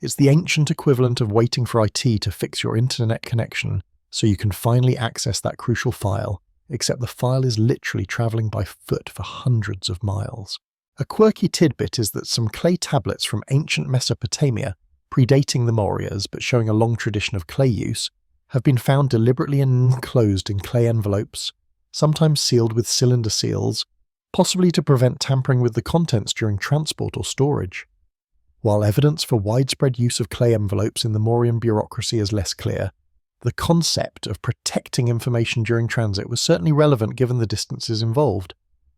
It's the ancient equivalent of waiting for IT to fix your internet connection so you can finally access that crucial file, except the file is literally travelling by foot for hundreds of miles. A quirky tidbit is that some clay tablets from ancient Mesopotamia, predating the Mauryas but showing a long tradition of clay use, have been found deliberately enclosed in clay envelopes, sometimes sealed with cylinder seals, possibly to prevent tampering with the contents during transport or storage. While evidence for widespread use of clay envelopes in the Mauryan bureaucracy is less clear, the concept of protecting information during transit was certainly relevant given the distances involved.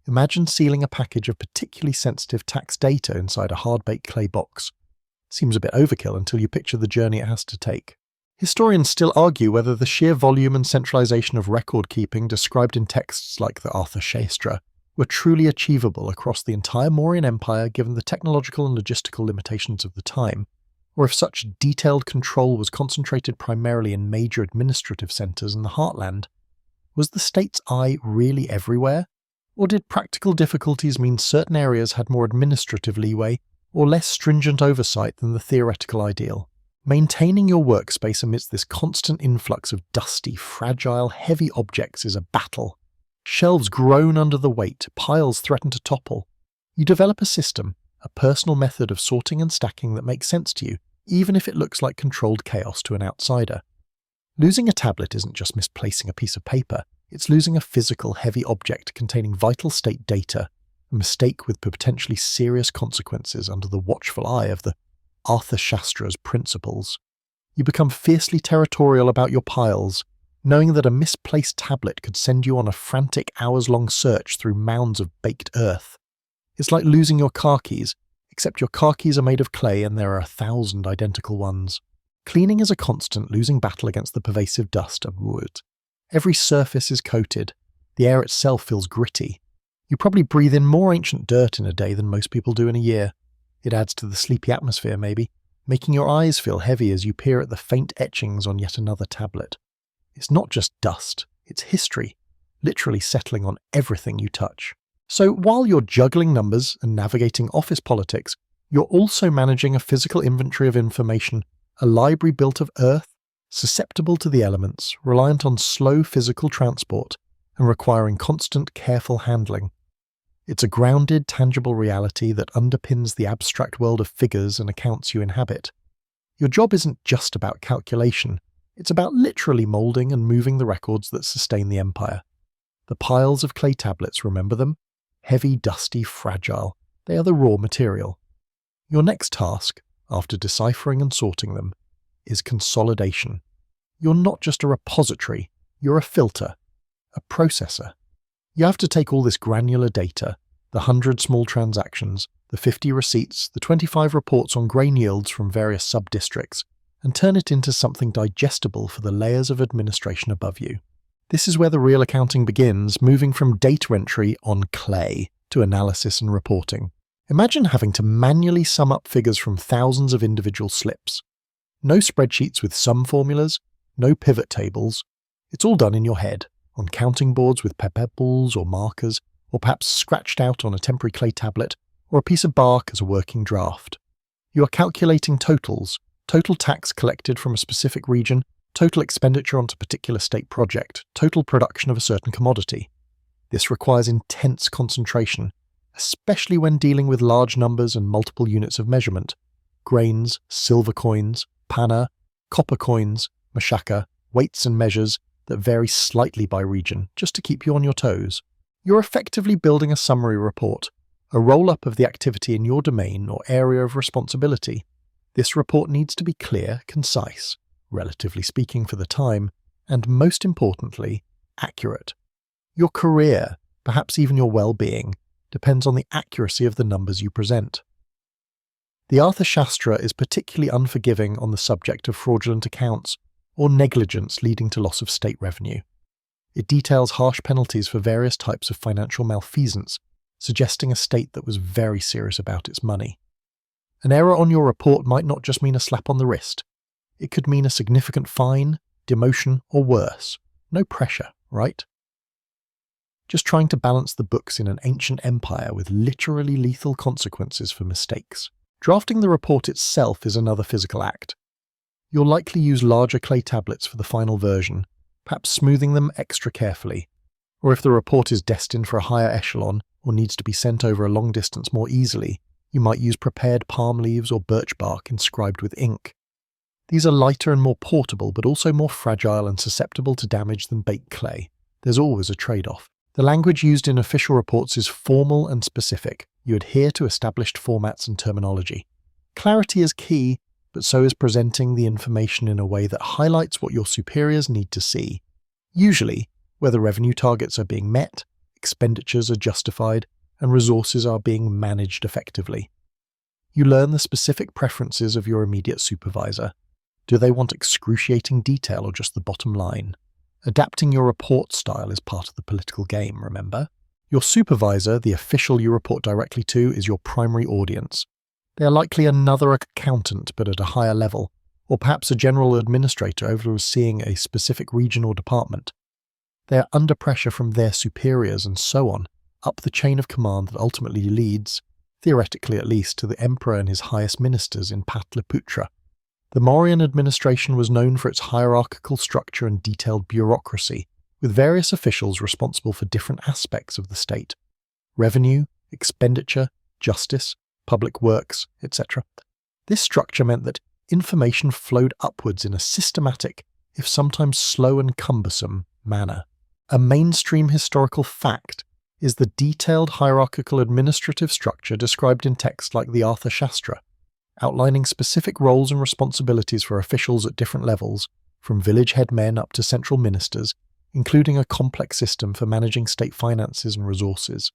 Imagine sealing a package of particularly sensitive tax data inside a hard-baked clay box. Seems a bit overkill until you picture the journey it has to take. Historians still argue whether the sheer volume and centralization of record-keeping described in texts like the Arthur Shaestra were truly achievable across the entire Mauryan Empire given the technological and logistical limitations of the time, or if such detailed control was concentrated primarily in major administrative centres in the heartland. Was the state's eye really everywhere? Or did practical difficulties mean certain areas had more administrative leeway or less stringent oversight than the theoretical ideal? Maintaining your workspace amidst this constant influx of dusty, fragile, heavy objects is a battle. Shelves groan under the weight, piles threaten to topple. You develop a system, a personal method of sorting and stacking that makes sense to you, even if it looks like controlled chaos to an outsider. Losing a tablet isn't just misplacing a piece of paper, it's losing a physical, heavy object containing vital state data, a mistake with potentially serious consequences under the watchful eye of the Arthur Shastra's principles. You become fiercely territorial about your piles, knowing that a misplaced tablet could send you on a frantic hours-long search through mounds of baked earth. It's like losing your car keys, except your car keys are made of clay and there are 1,000 identical ones. Cleaning is a constant losing battle against the pervasive dust of wood. Every surface is coated. The air itself feels gritty. You probably breathe in more ancient dirt in a day than most people do in a year. It adds to the sleepy atmosphere, maybe, making your eyes feel heavy as you peer at the faint etchings on yet another tablet. It's not just dust, it's history, literally settling on everything you touch. So while you're juggling numbers and navigating office politics, you're also managing a physical inventory of information, a library built of earth, susceptible to the elements, reliant on slow physical transport, and requiring constant, careful handling. It's a grounded, tangible reality that underpins the abstract world of figures and accounts you inhabit. Your job isn't just about calculation, it's about literally moulding and moving the records that sustain the empire. The piles of clay tablets, remember them? Heavy, dusty, fragile. They are the raw material. Your next task, after deciphering and sorting them, is consolidation. You're not just a repository, you're a filter, a processor. You have to take all this granular data, the 100 small transactions, the 50 receipts, the 25 reports on grain yields from various sub-districts, and turn it into something digestible for the layers of administration above you. This is where the real accounting begins, moving from data entry on clay to analysis and reporting. Imagine having to manually sum up figures from thousands of individual slips. No spreadsheets with sum formulas, no pivot tables. It's all done in your head, on counting boards with pebbles or markers, or perhaps scratched out on a temporary clay tablet or a piece of bark as a working draft. You are calculating totals, total tax collected from a specific region, total expenditure onto a particular state project, total production of a certain commodity. This requires intense concentration, especially when dealing with large numbers and multiple units of measurement. Grains, silver coins, panna, copper coins, mashaka, weights and measures that vary slightly by region, just to keep you on your toes. You're effectively building a summary report, a roll-up of the activity in your domain or area of responsibility. This report needs to be clear, concise, relatively speaking for the time, and most importantly, accurate. Your career, perhaps even your well-being, depends on the accuracy of the numbers you present. The Arthashastra is particularly unforgiving on the subject of fraudulent accounts or negligence leading to loss of state revenue. It details harsh penalties for various types of financial malfeasance, suggesting a state that was very serious about its money. An error on your report might not just mean a slap on the wrist. It could mean a significant fine, demotion, or worse. No pressure, right? Just trying to balance the books in an ancient empire with literally lethal consequences for mistakes. Drafting the report itself is another physical act. You'll likely use larger clay tablets for the final version, perhaps smoothing them extra carefully. Or if the report is destined for a higher echelon or needs to be sent over a long distance more easily, you might use prepared palm leaves or birch bark inscribed with ink. These are lighter and more portable, but also more fragile and susceptible to damage than baked clay. There's always a trade-off. The language used in official reports is formal and specific. You adhere to established formats and terminology. Clarity is key, but so is presenting the information in a way that highlights what your superiors need to see. Usually, whether revenue targets are being met, expenditures are justified, and resources are being managed effectively. You learn the specific preferences of your immediate supervisor. Do they want excruciating detail or just the bottom line? Adapting your report style is part of the political game, remember? Your supervisor, the official you report directly to, is your primary audience. They are likely another accountant but at a higher level, or perhaps a general administrator overseeing a specific region or department. They are under pressure from their superiors and so on, up the chain of command that ultimately leads, theoretically at least, to the emperor and his highest ministers in Patliputra. The Mauryan administration was known for its hierarchical structure and detailed bureaucracy, with various officials responsible for different aspects of the state: revenue, expenditure, justice, public works, etc. This structure meant that information flowed upwards in a systematic, if sometimes slow and cumbersome, manner. A mainstream historical fact is the detailed hierarchical administrative structure described in texts like the Arthashastra, outlining specific roles and responsibilities for officials at different levels, from village headmen up to central ministers, including a complex system for managing state finances and resources.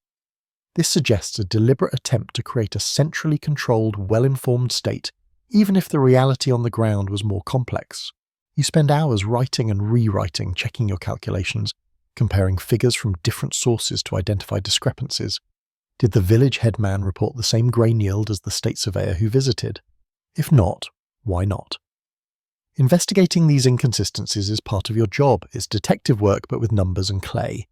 This suggests a deliberate attempt to create a centrally controlled, well-informed state, even if the reality on the ground was more complex. You spend hours writing and rewriting, checking your calculations, comparing figures from different sources to identify discrepancies. Did the village headman report the same grain yield as the state surveyor who visited? If not, why not? Investigating these inconsistencies is part of your job. It's detective work but with numbers and clay.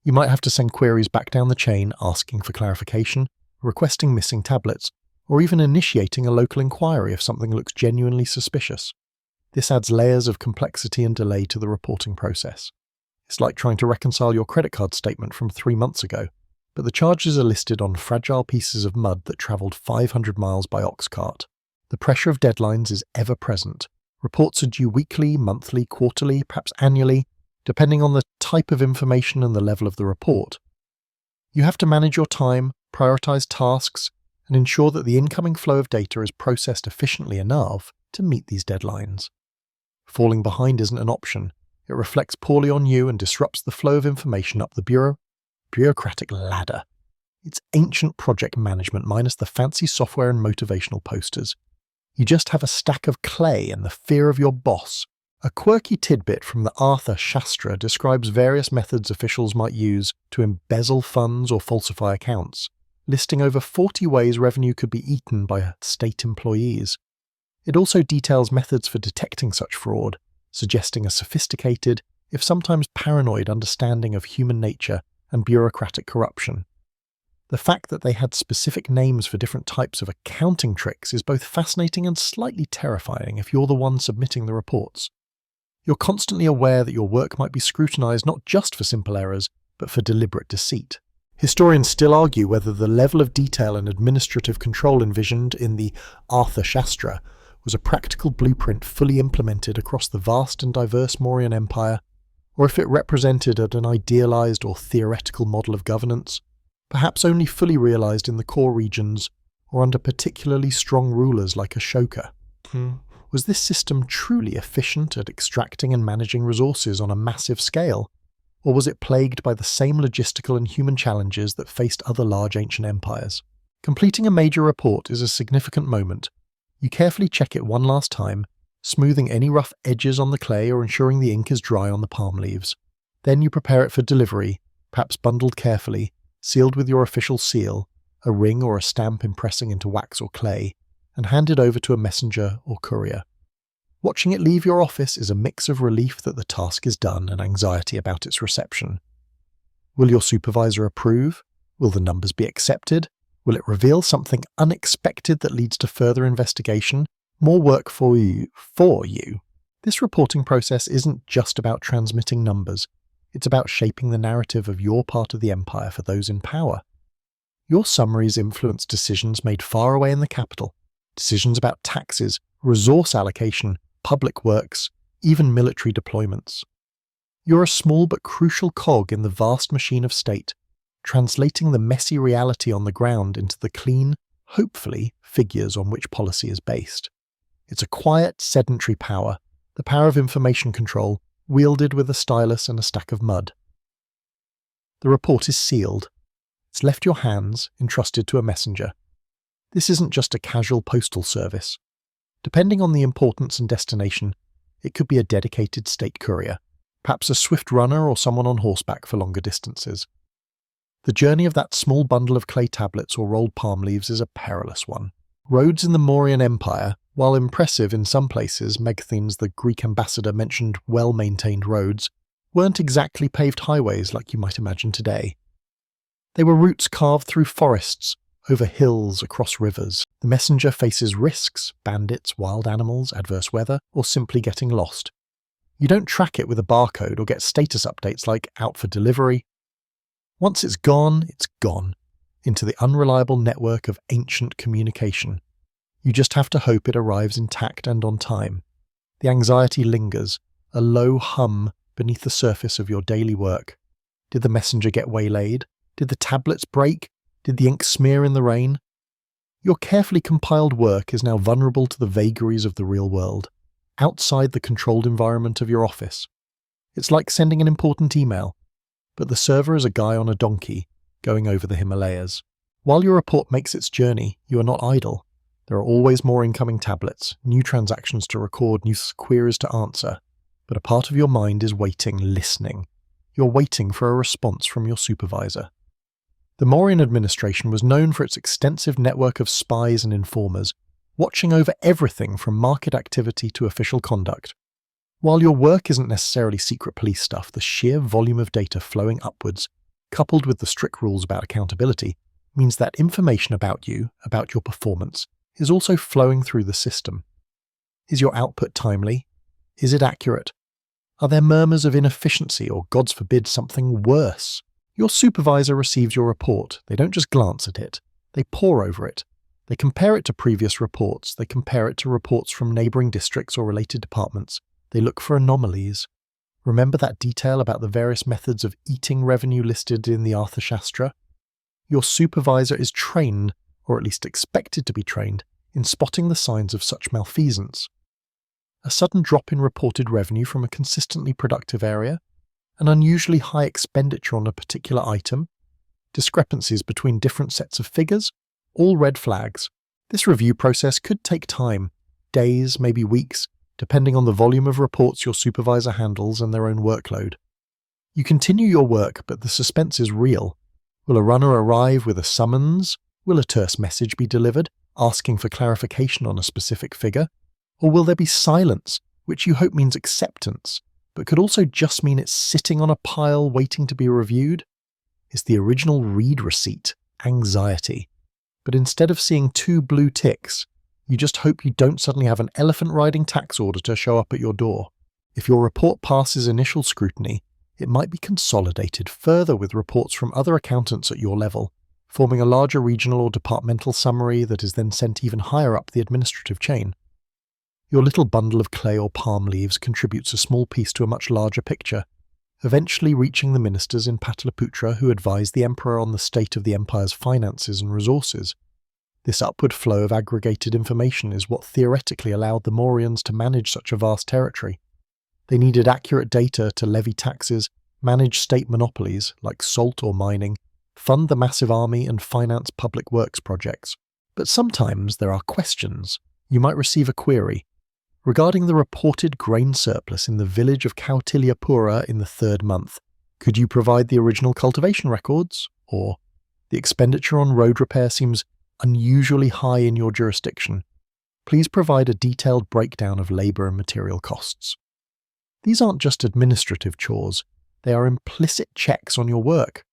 You might have to send queries back down the chain asking for clarification, requesting missing tablets, or even initiating a local inquiry if something looks genuinely suspicious. This adds layers of complexity and delay to the reporting process. It's like trying to reconcile your credit card statement from 3 months ago, but the charges are listed on fragile pieces of mud that travelled 500 miles by ox cart. The pressure of deadlines is ever present. Reports are due weekly, monthly, quarterly, perhaps annually, depending on the type of information and the level of the report. You have to manage your time, prioritise tasks, and ensure that the incoming flow of data is processed efficiently enough to meet these deadlines. Falling behind isn't an option. It reflects poorly on you and disrupts the flow of information up the bureaucratic ladder. It's ancient project management minus the fancy software and motivational posters. You just have a stack of clay and the fear of your boss. A quirky tidbit from the Artha Shastra describes various methods officials might use to embezzle funds or falsify accounts, listing over 40 ways revenue could be eaten by state employees. It also details methods for detecting such fraud, suggesting a sophisticated, if sometimes paranoid, understanding of human nature and bureaucratic corruption. The fact that they had specific names for different types of accounting tricks is both fascinating and slightly terrifying if you're the one submitting the reports. You're constantly aware that your work might be scrutinized not just for simple errors, but for deliberate deceit. Historians still argue whether the level of detail and administrative control envisioned in the Artha Shastra was a practical blueprint fully implemented across the vast and diverse Mauryan Empire, or if it represented an idealized or theoretical model of governance, perhaps only fully realized in the core regions or under particularly strong rulers like Ashoka. Was this system truly efficient at extracting and managing resources on a massive scale, or was it plagued by the same logistical and human challenges that faced other large ancient empires? Completing a major report is a significant moment. You carefully check it one last time, smoothing any rough edges on the clay or ensuring the ink is dry on the palm leaves. Then you prepare it for delivery, perhaps bundled carefully, sealed with your official seal, a ring or a stamp impressing into wax or clay, and handed over to a messenger or courier. Watching it leave your office is a mix of relief that the task is done and anxiety about its reception. Will your supervisor approve? Will the numbers be accepted? Will it reveal something unexpected that leads to further investigation? More work for you. This reporting process isn't just about transmitting numbers. It's about shaping the narrative of your part of the empire for those in power. Your summaries influence decisions made far away in the capital. Decisions about taxes, resource allocation, public works, even military deployments. You're a small but crucial cog in the vast machine of state, translating the messy reality on the ground into the clean, hopefully, figures on which policy is based. It's a quiet, sedentary power, the power of information control, wielded with a stylus and a stack of mud. The report is sealed. It's left your hands, entrusted to a messenger. This isn't just a casual postal service. Depending on the importance and destination, it could be a dedicated state courier, perhaps a swift runner or someone on horseback for longer distances. The journey of that small bundle of clay tablets or rolled palm leaves is a perilous one. Roads in the Mauryan Empire, while impressive in some places, Megasthenes, the Greek ambassador, mentioned well-maintained roads, weren't exactly paved highways like you might imagine today. They were routes carved through forests, over hills, across rivers. The messenger faces risks, bandits, wild animals, adverse weather, or simply getting lost. You don't track it with a barcode or get status updates like out for delivery. Once it's gone, into the unreliable network of ancient communication. You just have to hope it arrives intact and on time. The anxiety lingers, a low hum beneath the surface of your daily work. Did the messenger get waylaid? Did the tablets break? Did the ink smear in the rain? Your carefully compiled work is now vulnerable to the vagaries of the real world, outside the controlled environment of your office. It's like sending an important email, but the server is a guy on a donkey, going over the Himalayas. While your report makes its journey, you are not idle. There are always more incoming tablets, new transactions to record, new queries to answer, but a part of your mind is waiting, listening. You're waiting for a response from your supervisor. The Mauryan administration was known for its extensive network of spies and informers, watching over everything from market activity to official conduct. While your work isn't necessarily secret police stuff, the sheer volume of data flowing upwards, coupled with the strict rules about accountability, means that information about you, about your performance, is also flowing through the system. Is your output timely? Is it accurate? Are there murmurs of inefficiency or, God forbid, something worse? Your supervisor receives your report. They don't just glance at it. They pore over it. They compare it to previous reports. They compare it to reports from neighbouring districts or related departments. They look for anomalies. Remember that detail about the various methods of eating revenue listed in the Arthashastra? Your supervisor is trained, or at least expected to be trained, in spotting the signs of such malfeasance. A sudden drop in reported revenue from a consistently productive area, an unusually high expenditure on a particular item, discrepancies between different sets of figures, all red flags. This review process could take time, days, maybe weeks, depending on the volume of reports your supervisor handles and their own workload. You continue your work, but the suspense is real. Will a runner arrive with a summons? Will a terse message be delivered, asking for clarification on a specific figure? Or will there be silence, which you hope means acceptance, but could also just mean it's sitting on a pile waiting to be reviewed? It's the original read receipt, anxiety. But instead of seeing 2 blue ticks, you just hope you don't suddenly have an elephant-riding tax auditor show up at your door. If your report passes initial scrutiny, it might be consolidated further with reports from other accountants at your level, forming a larger regional or departmental summary that is then sent even higher up the administrative chain. Your little bundle of clay or palm leaves contributes a small piece to a much larger picture, eventually reaching the ministers in Pataliputra who advise the emperor on the state of the empire's finances and resources. This upward flow of aggregated information is what theoretically allowed the Mauryans to manage such a vast territory. They needed accurate data to levy taxes, manage state monopolies like salt or mining, fund the massive army and finance public works projects. But sometimes there are questions. You might receive a query regarding the reported grain surplus in the village of Kautilyapura in the 3rd month. Could you provide the original cultivation records? Or, the expenditure on road repair seems unusually high in your jurisdiction. Please provide a detailed breakdown of labour and material costs. These aren't just administrative chores, they are implicit checks on your work.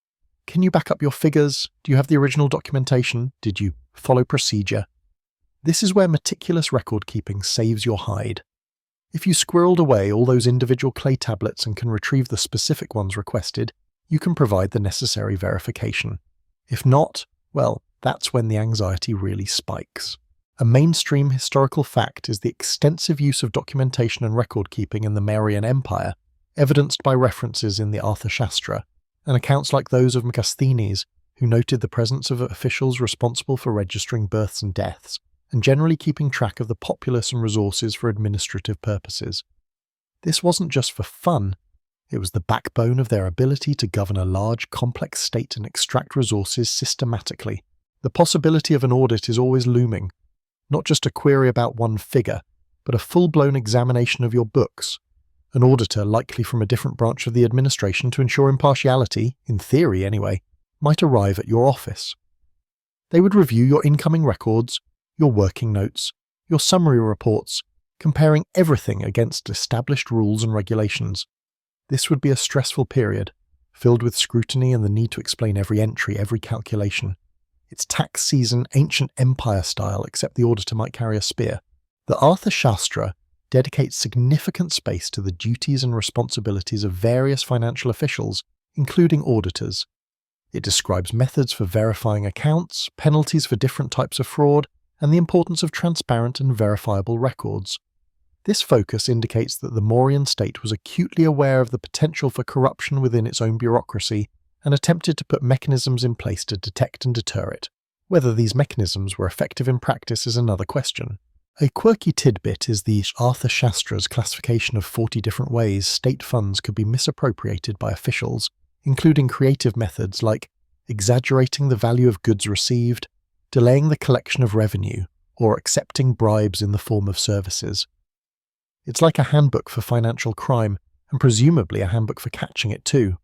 Can you back up your figures? Do you have the original documentation? Did you follow procedure? This is where meticulous record-keeping saves your hide. If you squirreled away all those individual clay tablets and can retrieve the specific ones requested, you can provide the necessary verification. If not, well, that's when the anxiety really spikes. A mainstream historical fact is the extensive use of documentation and record-keeping in the Mauryan Empire, evidenced by references in the Arthashastra, and accounts like those of Megasthenes, who noted the presence of officials responsible for registering births and deaths, and generally keeping track of the populace and resources for administrative purposes. This wasn't just for fun, it was the backbone of their ability to govern a large, complex state and extract resources systematically. The possibility of an audit is always looming, not just a query about one figure, but a full-blown examination of your books. An auditor, likely from a different branch of the administration to ensure impartiality, in theory anyway, might arrive at your office. They would review your incoming records, your working notes, your summary reports, comparing everything against established rules and regulations. This would be a stressful period, filled with scrutiny and the need to explain every entry, every calculation. It's tax season, ancient empire style, except the auditor might carry a spear. The Arthashastra dedicates significant space to the duties and responsibilities of various financial officials, including auditors. It describes methods for verifying accounts, penalties for different types of fraud, and the importance of transparent and verifiable records. This focus indicates that the Mauryan state was acutely aware of the potential for corruption within its own bureaucracy and attempted to put mechanisms in place to detect and deter it. Whether these mechanisms were effective in practice is another question. A quirky tidbit is the Arthashastra's classification of 40 different ways state funds could be misappropriated by officials, including creative methods like exaggerating the value of goods received, delaying the collection of revenue, or accepting bribes in the form of services. It's like a handbook for financial crime, and presumably a handbook for catching it too.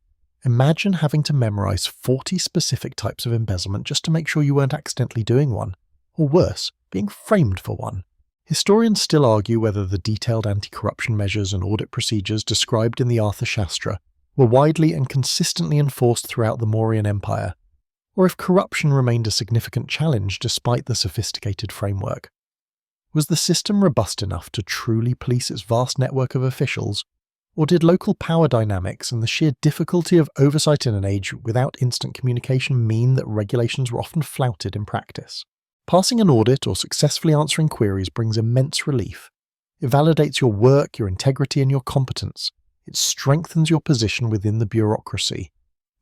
Imagine having to memorize 40 specific types of embezzlement just to make sure you weren't accidentally doing one, or worse, being framed for one. Historians still argue whether the detailed anti-corruption measures and audit procedures described in the Arthashastra were widely and consistently enforced throughout the Mauryan Empire, or if corruption remained a significant challenge despite the sophisticated framework. Was the system robust enough to truly police its vast network of officials, or did local power dynamics and the sheer difficulty of oversight in an age without instant communication mean that regulations were often flouted in practice? Passing an audit or successfully answering queries brings immense relief. It validates your work, your integrity, and your competence. It strengthens your position within the bureaucracy.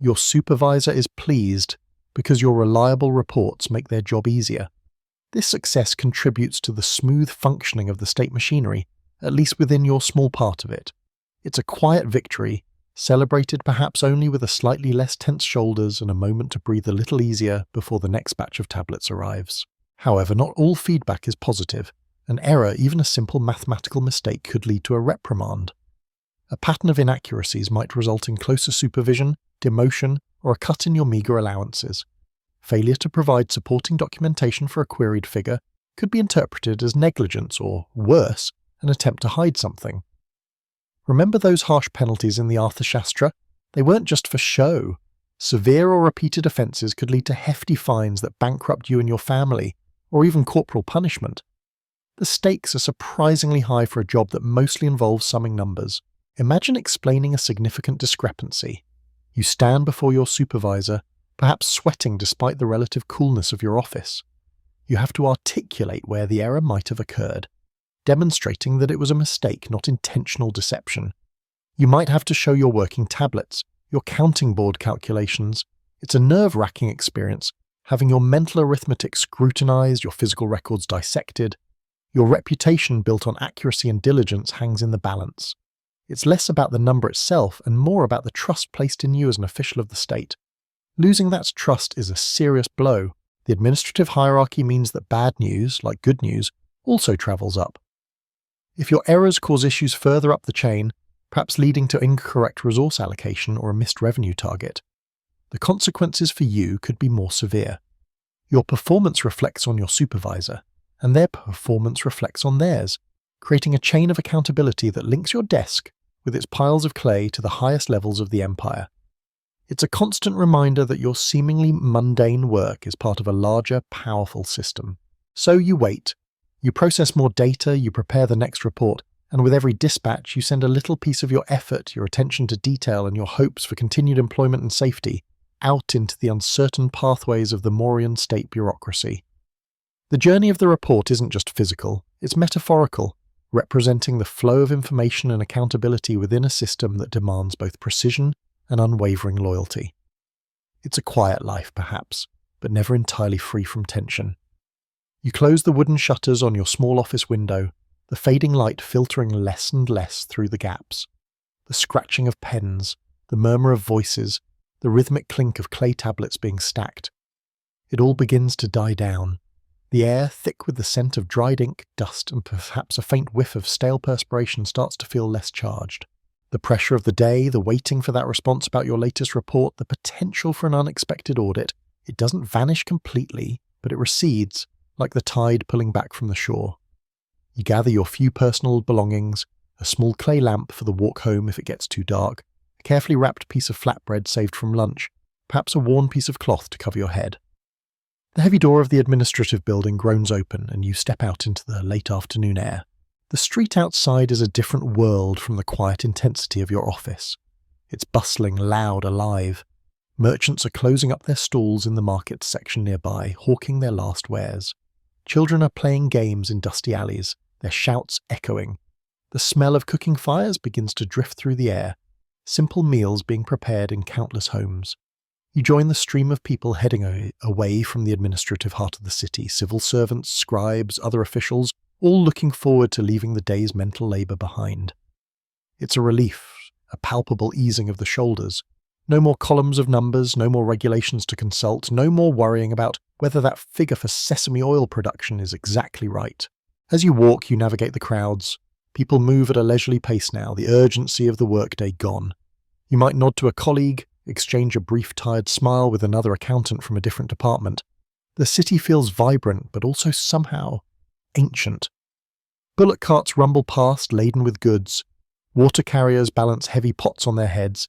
Your supervisor is pleased because your reliable reports make their job easier. This success contributes to the smooth functioning of the state machinery, at least within your small part of it. It's a quiet victory, celebrated perhaps only with a slightly less tense shoulders and a moment to breathe a little easier before the next batch of tablets arrives. However, not all feedback is positive. An error, even a simple mathematical mistake, could lead to a reprimand. A pattern of inaccuracies might result in closer supervision, demotion, or a cut in your meagre allowances. Failure to provide supporting documentation for a queried figure could be interpreted as negligence or, worse, an attempt to hide something. Remember those harsh penalties in the Arthashastra? They weren't just for show. Severe or repeated offences could lead to hefty fines that bankrupt you and your family, or even corporal punishment. The stakes are surprisingly high for a job that mostly involves summing numbers. Imagine explaining a significant discrepancy. You stand before your supervisor, perhaps sweating despite the relative coolness of your office. You have to articulate where the error might have occurred, demonstrating that it was a mistake, not intentional deception. You might have to show your working tablets, your counting board calculations. It's a nerve-wracking experience, having your mental arithmetic scrutinized, your physical records dissected. Your reputation built on accuracy and diligence hangs in the balance. It's less about the number itself and more about the trust placed in you as an official of the state. Losing that trust is a serious blow. The administrative hierarchy means that bad news, like good news, also travels up. If your errors cause issues further up the chain, perhaps leading to incorrect resource allocation or a missed revenue target, the consequences for you could be more severe. Your performance reflects on your supervisor, and their performance reflects on theirs, creating a chain of accountability that links your desk with its piles of clay to the highest levels of the empire. It's a constant reminder that your seemingly mundane work is part of a larger, powerful system. So you wait. You process more data, you prepare the next report, and with every dispatch you send a little piece of your effort, your attention to detail, and your hopes for continued employment and safety out into the uncertain pathways of the Mauryan state bureaucracy. The journey of the report isn't just physical, it's metaphorical, representing the flow of information and accountability within a system that demands both precision and unwavering loyalty. It's a quiet life, perhaps, but never entirely free from tension. You close the wooden shutters on your small office window, the fading light filtering less and less through the gaps. The scratching of pens, the murmur of voices, the rhythmic clink of clay tablets being stacked. It all begins to die down. The air, thick with the scent of dried ink, dust, and perhaps a faint whiff of stale perspiration, starts to feel less charged. The pressure of the day, the waiting for that response about your latest report, the potential for an unexpected audit, it doesn't vanish completely, but it recedes, like the tide pulling back from the shore. You gather your few personal belongings, a small clay lamp for the walk home if it gets too dark, a carefully wrapped piece of flatbread saved from lunch, perhaps a worn piece of cloth to cover your head. The heavy door of the administrative building groans open and you step out into the late afternoon air. The street outside is a different world from the quiet intensity of your office. It's bustling, loud, alive. Merchants are closing up their stalls in the market section nearby, hawking their last wares. Children are playing games in dusty alleys, their shouts echoing. The smell of cooking fires begins to drift through the air, simple meals being prepared in countless homes. You join the stream of people heading away from the administrative heart of the city, civil servants, scribes, other officials, all looking forward to leaving the day's mental labour behind. It's a relief, a palpable easing of the shoulders. No more columns of numbers, no more regulations to consult, no more worrying about whether that figure for sesame oil production is exactly right. As you walk, you navigate the crowds. People move at a leisurely pace now, the urgency of the workday gone. You might nod to a colleague, exchange a brief tired smile with another accountant from a different department. The city feels vibrant, but also somehow ancient. Bullock carts rumble past, laden with goods. Water carriers balance heavy pots on their heads.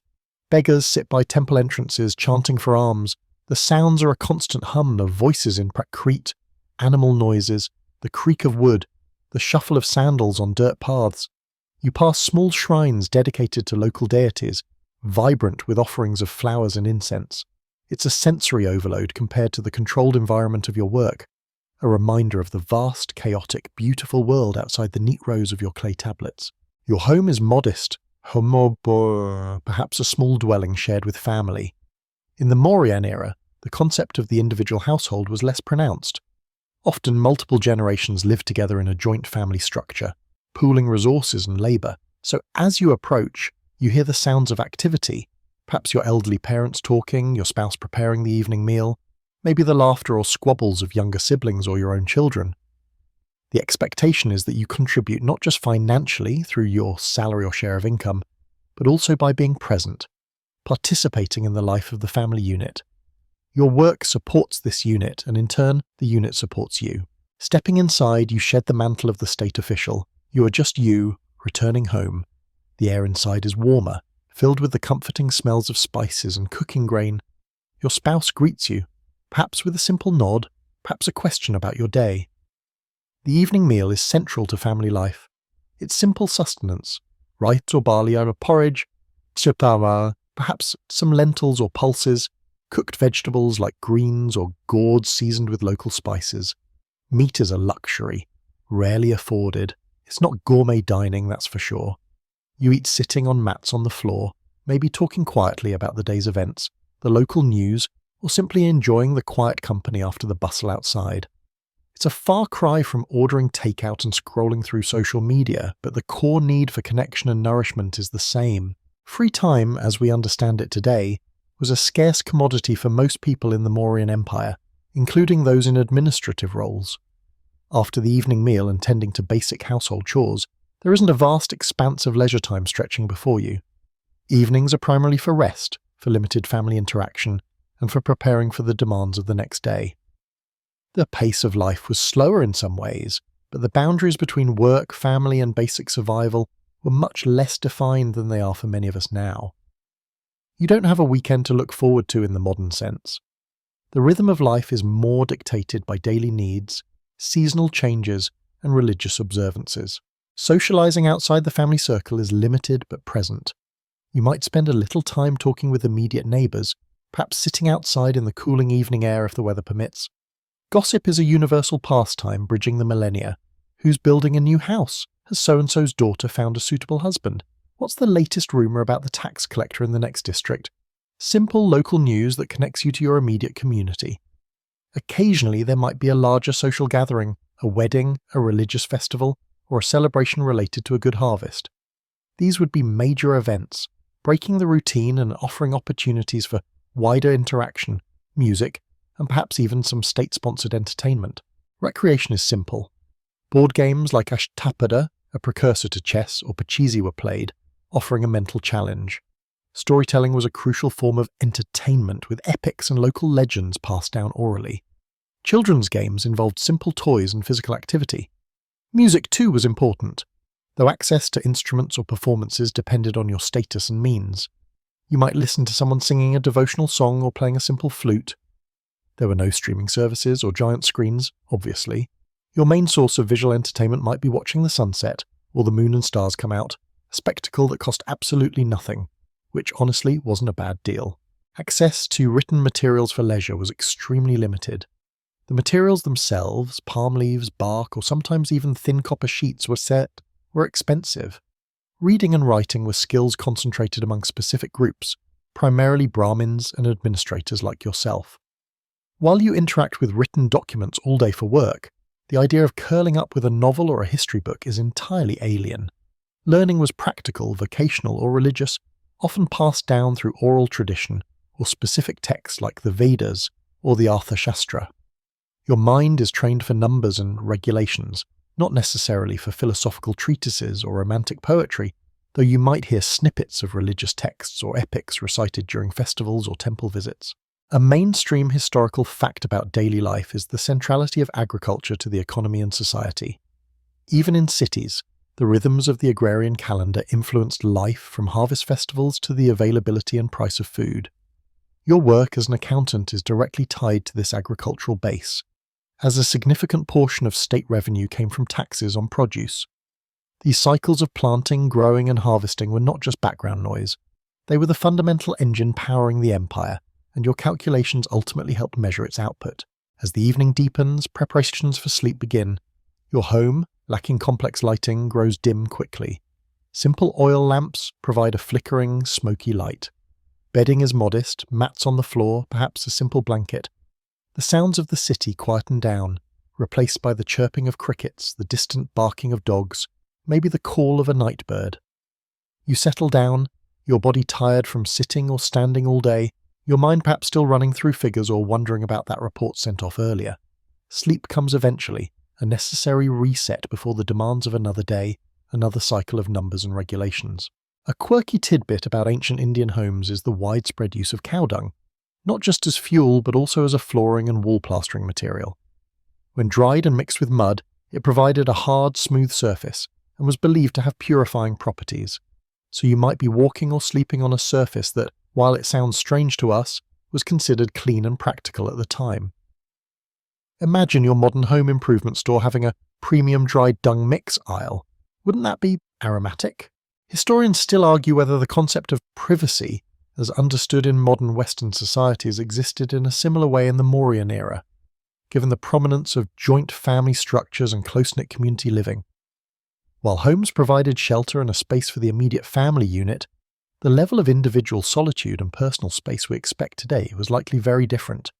Beggars sit by temple entrances, chanting for alms. The sounds are a constant hum of voices in Prakrit, animal noises, the creak of wood, the shuffle of sandals on dirt paths. You pass small shrines dedicated to local deities, vibrant with offerings of flowers and incense. It's a sensory overload compared to the controlled environment of your work, a reminder of the vast, chaotic, beautiful world outside the neat rows of your clay tablets. Your home is modest, perhaps a small dwelling shared with family. In the Mauryan era, the concept of the individual household was less pronounced. Often multiple generations lived together in a joint family structure, pooling resources and labour. So as you approach, you hear the sounds of activity, perhaps your elderly parents talking, your spouse preparing the evening meal, maybe the laughter or squabbles of younger siblings or your own children. The expectation is that you contribute not just financially through your salary or share of income, but also by being present, participating in the life of the family unit. Your work supports this unit, and in turn, the unit supports you. Stepping inside, you shed the mantle of the state official. You are just you, returning home. The air inside is warmer, filled with the comforting smells of spices and cooking grain. Your spouse greets you, perhaps with a simple nod, perhaps a question about your day. The evening meal is central to family life. It's simple sustenance, rice or barley or porridge, perhaps some lentils or pulses, cooked vegetables like greens or gourds seasoned with local spices. Meat is a luxury, rarely afforded. It's not gourmet dining, that's for sure. You eat sitting on mats on the floor, maybe talking quietly about the day's events, the local news, or simply enjoying the quiet company after the bustle outside. It's a far cry from ordering takeout and scrolling through social media, but the core need for connection and nourishment is the same. Free time, as we understand it today, was a scarce commodity for most people in the Mauryan Empire, including those in administrative roles. After the evening meal and tending to basic household chores, there isn't a vast expanse of leisure time stretching before you. Evenings are primarily for rest, for limited family interaction, and for preparing for the demands of the next day. The pace of life was slower in some ways, but the boundaries between work, family, and basic survival were much less defined than they are for many of us now. You don't have a weekend to look forward to in the modern sense. The rhythm of life is more dictated by daily needs, seasonal changes, and religious observances. Socializing outside the family circle is limited but present. You might spend a little time talking with immediate neighbours, perhaps sitting outside in the cooling evening air if the weather permits. Gossip is a universal pastime bridging the millennia. Who's building a new house? Has so-and-so's daughter found a suitable husband? What's the latest rumour about the tax collector in the next district? Simple local news that connects you to your immediate community. Occasionally there might be a larger social gathering, a wedding, a religious festival, or a celebration related to a good harvest. These would be major events, breaking the routine and offering opportunities for wider interaction, music, and perhaps even some state-sponsored entertainment. Recreation is simple. Board games like Ashtapada, a precursor to chess, or Pachisi were played, offering a mental challenge. Storytelling was a crucial form of entertainment, with epics and local legends passed down orally. Children's games involved simple toys and physical activity. Music too was important, though access to instruments or performances depended on your status and means. You might listen to someone singing a devotional song or playing a simple flute. There were no streaming services or giant screens, obviously. Your main source of visual entertainment might be watching the sunset or the moon and stars come out, a spectacle that cost absolutely nothing, which honestly wasn't a bad deal. Access to written materials for leisure was extremely limited. The materials themselves, palm leaves, bark, or sometimes even thin copper sheets were expensive. Reading and writing were skills concentrated among specific groups, primarily Brahmins and administrators like yourself. While you interact with written documents all day for work, the idea of curling up with a novel or a history book is entirely alien. Learning was practical, vocational, or religious, often passed down through oral tradition or specific texts like the Vedas or the Arthashastra. Your mind is trained for numbers and regulations, not necessarily for philosophical treatises or romantic poetry, though you might hear snippets of religious texts or epics recited during festivals or temple visits. A mainstream historical fact about daily life is the centrality of agriculture to the economy and society. Even in cities, the rhythms of the agrarian calendar influenced life from harvest festivals to the availability and price of food. Your work as an accountant is directly tied to this agricultural base. as a significant portion of state revenue came from taxes on produce. These cycles of planting, growing, and harvesting were not just background noise. They were the fundamental engine powering the empire, and your calculations ultimately helped measure its output. As the evening deepens, preparations for sleep begin. Your home, lacking complex lighting, grows dim quickly. Simple oil lamps provide a flickering, smoky light. Bedding is modest, mats on the floor, perhaps a simple blanket. The sounds of the city quieten down, replaced by the chirping of crickets, the distant barking of dogs, maybe the call of a night bird. You settle down, your body tired from sitting or standing all day, your mind perhaps still running through figures or wondering about that report sent off earlier. Sleep comes eventually, a necessary reset before the demands of another day, another cycle of numbers and regulations. A quirky tidbit about ancient Indian homes is the widespread use of cow dung, not just as fuel but also as a flooring and wall plastering material. When dried and mixed with mud, it provided a hard, smooth surface and was believed to have purifying properties. So you might be walking or sleeping on a surface that, while it sounds strange to us, was considered clean and practical at the time. Imagine your modern home improvement store having a premium dried dung mix aisle. Wouldn't that be aromatic? Historians still argue whether the concept of privacy, as understood in modern Western societies, existed in a similar way in the Mauryan era, given the prominence of joint family structures and close-knit community living. While homes provided shelter and a space for the immediate family unit, the level of individual solitude and personal space we expect today was likely very different,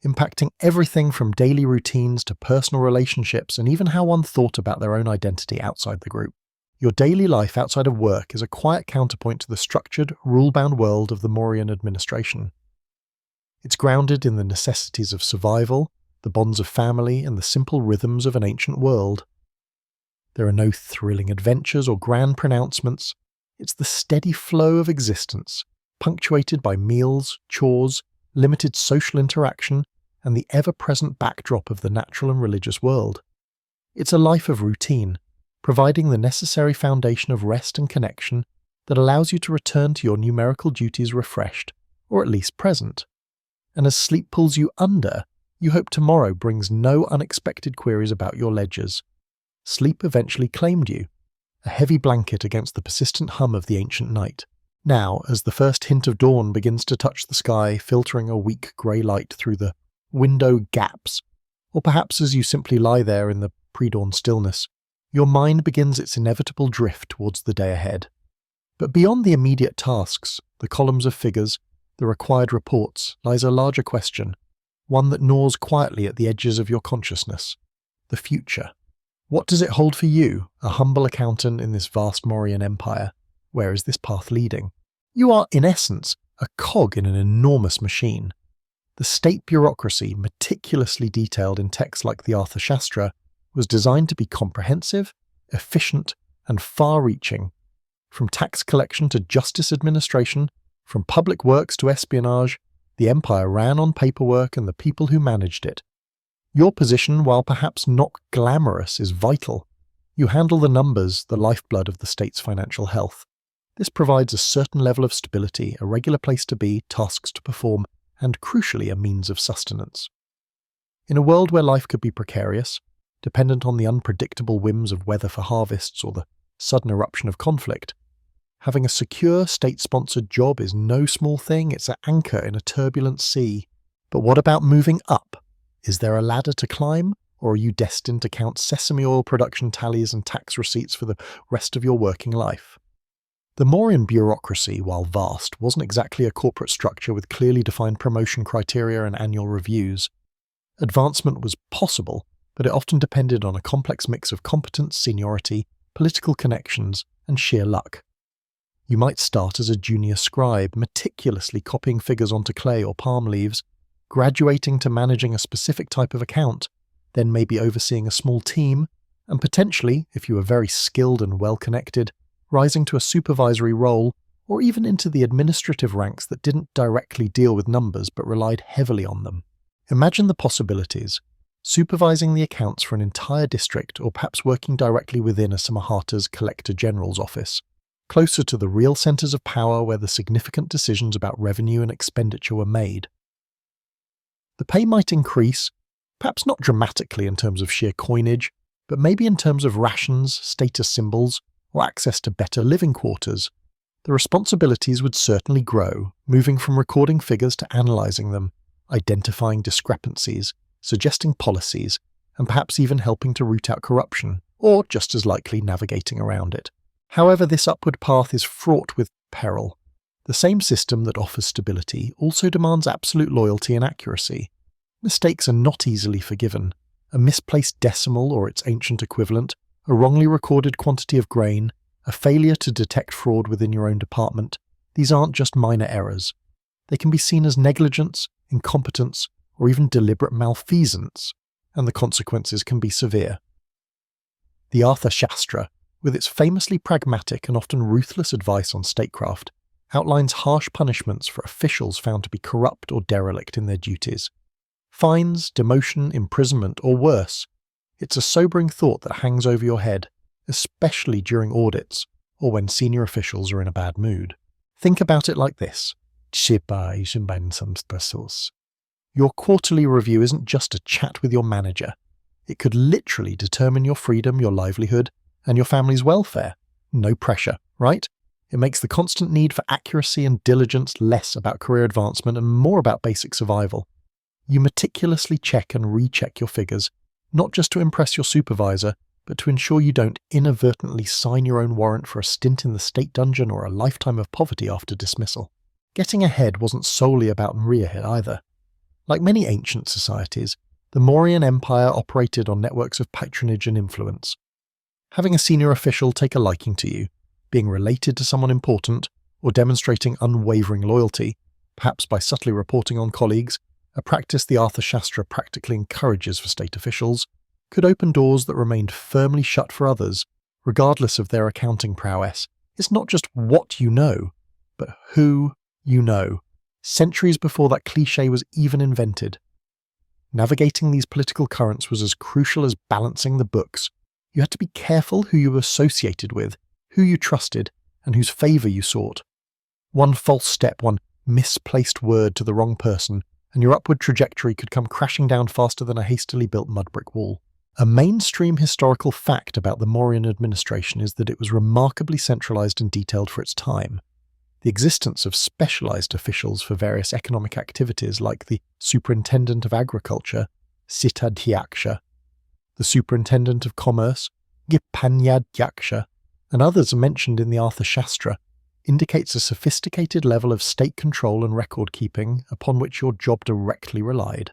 impacting everything from daily routines to personal relationships and even how one thought about their own identity outside the group. Your daily life outside of work is a quiet counterpoint to the structured, rule-bound world of the Mauryan administration. It's grounded in the necessities of survival, the bonds of family, and the simple rhythms of an ancient world. There are no thrilling adventures or grand pronouncements. It's the steady flow of existence, punctuated by meals, chores, limited social interaction, and the ever-present backdrop of the natural and religious world. It's a life of routine, providing the necessary foundation of rest and connection that allows you to return to your numerical duties refreshed, or at least present. And as sleep pulls you under, you hope tomorrow brings no unexpected queries about your ledgers. Sleep eventually claimed you, a heavy blanket against the persistent hum of the ancient night. Now, as the first hint of dawn begins to touch the sky, filtering a weak grey light through the window gaps, or perhaps as you simply lie there in the pre-dawn stillness, your mind begins its inevitable drift towards the day ahead. But beyond the immediate tasks, the columns of figures, the required reports, lies a larger question, one that gnaws quietly at the edges of your consciousness: the future. What does it hold for you, a humble accountant in this vast Mauryan empire? Where is this path leading? You are, in essence, a cog in an enormous machine. The state bureaucracy, meticulously detailed in texts like the Arthashastra, was designed to be comprehensive, efficient, and far-reaching. From tax collection to justice administration, from public works to espionage, the empire ran on paperwork and the people who managed it. Your position, while perhaps not glamorous, is vital. You handle the numbers, the lifeblood of the state's financial health. This provides a certain level of stability, a regular place to be, tasks to perform, and crucially a means of sustenance. In a world where life could be precarious, dependent on the unpredictable whims of weather for harvests or the sudden eruption of conflict, having a secure state-sponsored job is no small thing. It's an anchor in a turbulent sea. But what about moving up? Is there a ladder to climb, or are you destined to count sesame oil production tallies and tax receipts for the rest of your working life? The Mauryan bureaucracy, while vast, wasn't exactly a corporate structure with clearly defined promotion criteria and annual reviews. Advancement was possible, but it often depended on a complex mix of competence, seniority, political connections, and sheer luck. You might start as a junior scribe, meticulously copying figures onto clay or palm leaves, graduating to managing a specific type of account, then maybe overseeing a small team, and potentially, if you were very skilled and well-connected, rising to a supervisory role, or even into the administrative ranks that didn't directly deal with numbers but relied heavily on them. Imagine the possibilities: supervising the accounts for an entire district, or perhaps working directly within a Samahata's Collector General's office, closer to the real centres of power where the significant decisions about revenue and expenditure were made. The pay might increase, Perhaps not dramatically in terms of sheer coinage, but maybe in terms of rations, status symbols, or access to better living quarters. The responsibilities would certainly grow, moving from recording figures to analysing them, identifying discrepancies, suggesting policies, and perhaps even helping to root out corruption, or just as likely navigating around it. However, this upward path is fraught with peril. The same system that offers stability also demands absolute loyalty and accuracy. Mistakes are not easily forgiven. A misplaced decimal or its ancient equivalent, a wrongly recorded quantity of grain, a failure to detect fraud within your own department, these aren't just minor errors. They can be seen as negligence, incompetence, or even deliberate malfeasance, and the consequences can be severe. The Arthashastra, with its famously pragmatic and often ruthless advice on statecraft, outlines harsh punishments for officials found to be corrupt or derelict in their duties. Fines, demotion, imprisonment, or worse. It's a sobering thought that hangs over your head, especially during audits or when senior officials are in a bad mood. Think about it like this. Your quarterly review isn't just a chat with your manager. It could literally determine your freedom, your livelihood, and your family's welfare. No pressure, right? It makes the constant need for accuracy and diligence less about career advancement and more about basic survival. You meticulously check and recheck your figures, not just to impress your supervisor, but to ensure you don't inadvertently sign your own warrant for a stint in the state dungeon or a lifetime of poverty after dismissal. Getting ahead wasn't solely about Mauryan either. Like many ancient societies, the Mauryan Empire operated on networks of patronage and influence. Having a senior official take a liking to you, being related to someone important, or demonstrating unwavering loyalty, perhaps by subtly reporting on colleagues, a practice the Arthashastra practically encourages for state officials, could open doors that remained firmly shut for others, regardless of their accounting prowess. It's not just what you know, but who you know, centuries before that cliché was even invented. Navigating these political currents was as crucial as balancing the books. You had to be careful who you were associated with, who you trusted, and whose favour you sought. One false step, one misplaced word to the wrong person, and your upward trajectory could come crashing down faster than a hastily built mud brick wall. A mainstream historical fact about the Mauryan administration is that it was remarkably centralised and detailed for its time. The existence of specialised officials for various economic activities like the Superintendent of Agriculture, Sitadhyaksha, the Superintendent of Commerce, Gipanyadhyaksha, and others mentioned in the Arthashastra, indicates a sophisticated level of state control and record-keeping upon which your job directly relied.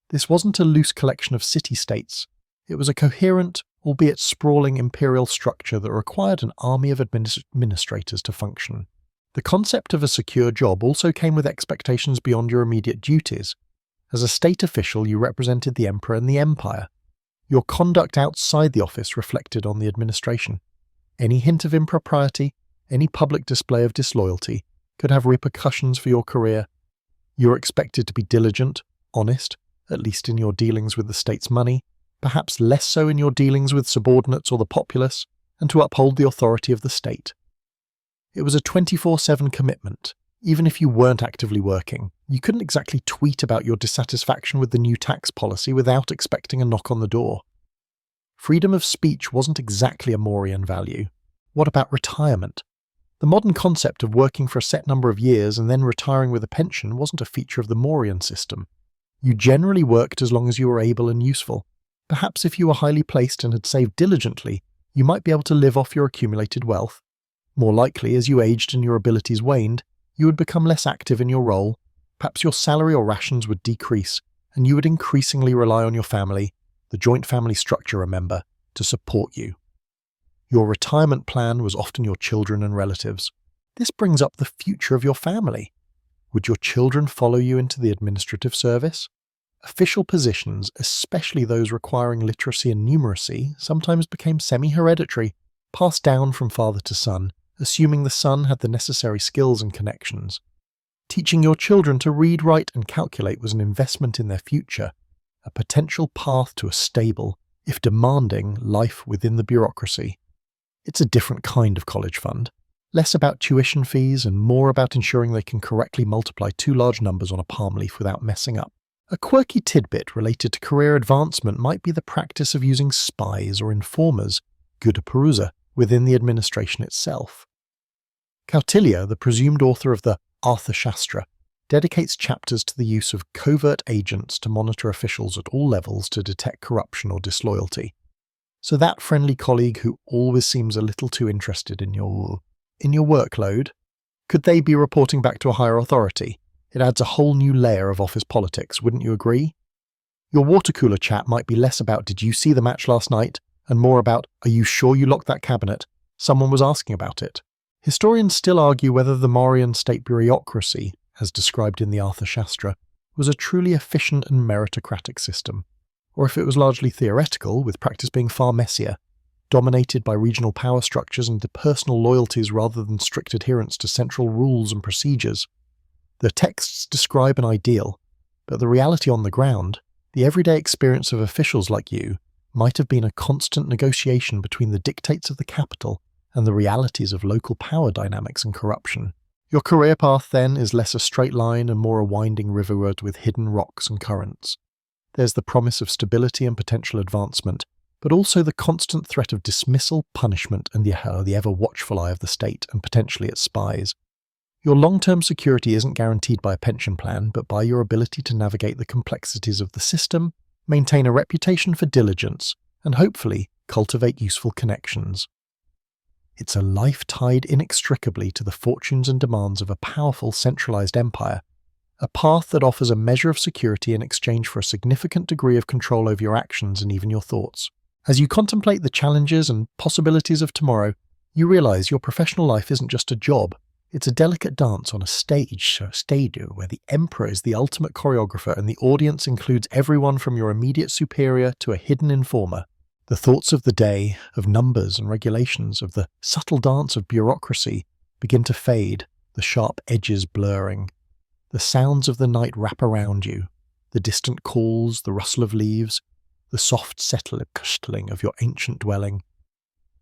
This wasn't a loose collection of city-states. It was a coherent, albeit sprawling imperial structure that required an army of administrators to function. The concept of a secure job also came with expectations beyond your immediate duties. As a state official, you represented the emperor and the empire. Your conduct outside the office reflected on the administration. Any hint of impropriety, any public display of disloyalty, could have repercussions for your career. You were expected to be diligent, honest, at least in your dealings with the state's money, perhaps less so in your dealings with subordinates or the populace, and to uphold the authority of the state. It was a 24/7 commitment. Even if you weren't actively working, you couldn't exactly tweet about your dissatisfaction with the new tax policy without expecting a knock on the door. Freedom of speech wasn't exactly a Mauryan value. What about retirement? The modern concept of working for a set number of years and then retiring with a pension wasn't a feature of the Mauryan system. You generally worked as long as you were able and useful. Perhaps if you were highly placed and had saved diligently, you might be able to live off your accumulated wealth. More likely, as you aged and your abilities waned, you would become less active in your role. Perhaps your salary or rations would decrease, and you would increasingly rely on your family, the joint family structure, remember, to support you. Your retirement plan was often your children and relatives. This brings up the future of your family. Would your children follow you into the administrative service? Official positions, especially those requiring literacy and numeracy, sometimes became semi-hereditary, passed down from father to son, assuming the son had the necessary skills and connections. Teaching your children to read, write, and calculate was an investment in their future, a potential path to a stable, if demanding, life within the bureaucracy. It's a different kind of college fund, less about tuition fees and more about ensuring they can correctly multiply two large numbers on a palm leaf without messing up. A quirky tidbit related to career advancement might be the practice of using spies or informers, gutta peruzza, within the administration itself. Kautilya, the presumed author of the Arthashastra, dedicates chapters to the use of covert agents to monitor officials at all levels to detect corruption or disloyalty. So that friendly colleague who always seems a little too interested in your workload, could they be reporting back to a higher authority? It adds a whole new layer of office politics, wouldn't you agree? Your water cooler chat might be less about "did you see the match last night?" and more about "are you sure you locked that cabinet? Someone was asking about it." Historians still argue whether the Mauryan state bureaucracy, as described in the Arthashastra, was a truly efficient and meritocratic system, or if it was largely theoretical, with practice being far messier, dominated by regional power structures and personal loyalties rather than strict adherence to central rules and procedures. The texts describe an ideal, but the reality on the ground, the everyday experience of officials like you, might have been a constant negotiation between the dictates of the capital and the realities of local power dynamics and corruption. Your career path, then, is less a straight line and more a winding riverward with hidden rocks and currents. There's the promise of stability and potential advancement, but also the constant threat of dismissal, punishment, and the ever-watchful eye of the state and potentially its spies. Your long-term security isn't guaranteed by a pension plan, but by your ability to navigate the complexities of the system, maintain a reputation for diligence, and hopefully cultivate useful connections. It's a life tied inextricably to the fortunes and demands of a powerful centralized empire, a path that offers a measure of security in exchange for a significant degree of control over your actions and even your thoughts. As you contemplate the challenges and possibilities of tomorrow, you realize your professional life isn't just a job. It's a delicate dance on a stage where the emperor is the ultimate choreographer and the audience includes everyone from your immediate superior to a hidden informer. The thoughts of the day, of numbers and regulations, of the subtle dance of bureaucracy begin to fade, the sharp edges blurring. The sounds of the night wrap around you, the distant calls, the rustle of leaves, the soft settling of your ancient dwelling.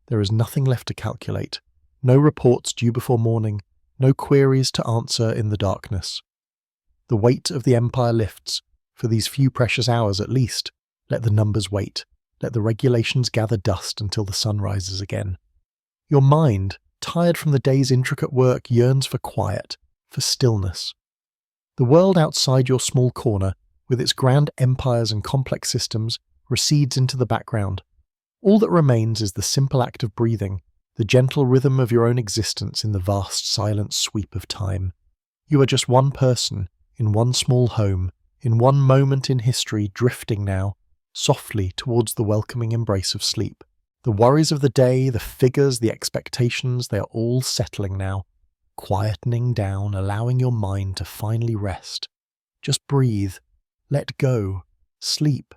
There is nothing left to calculate, no reports due before morning, no queries to answer in the darkness. The weight of the empire lifts. For these few precious hours at least, let the numbers wait. Let the regulations gather dust until the sun rises again. Your mind, tired from the day's intricate work, yearns for quiet, for stillness. The world outside your small corner, with its grand empires and complex systems, recedes into the background. All that remains is the simple act of breathing, the gentle rhythm of your own existence in the vast silent sweep of time. You are just one person, in one small home, in one moment in history, drifting now, softly towards the welcoming embrace of sleep. The worries of the day, the figures, the expectations, they are all settling now, quietening down, allowing your mind to finally rest. Just breathe, let go, sleep.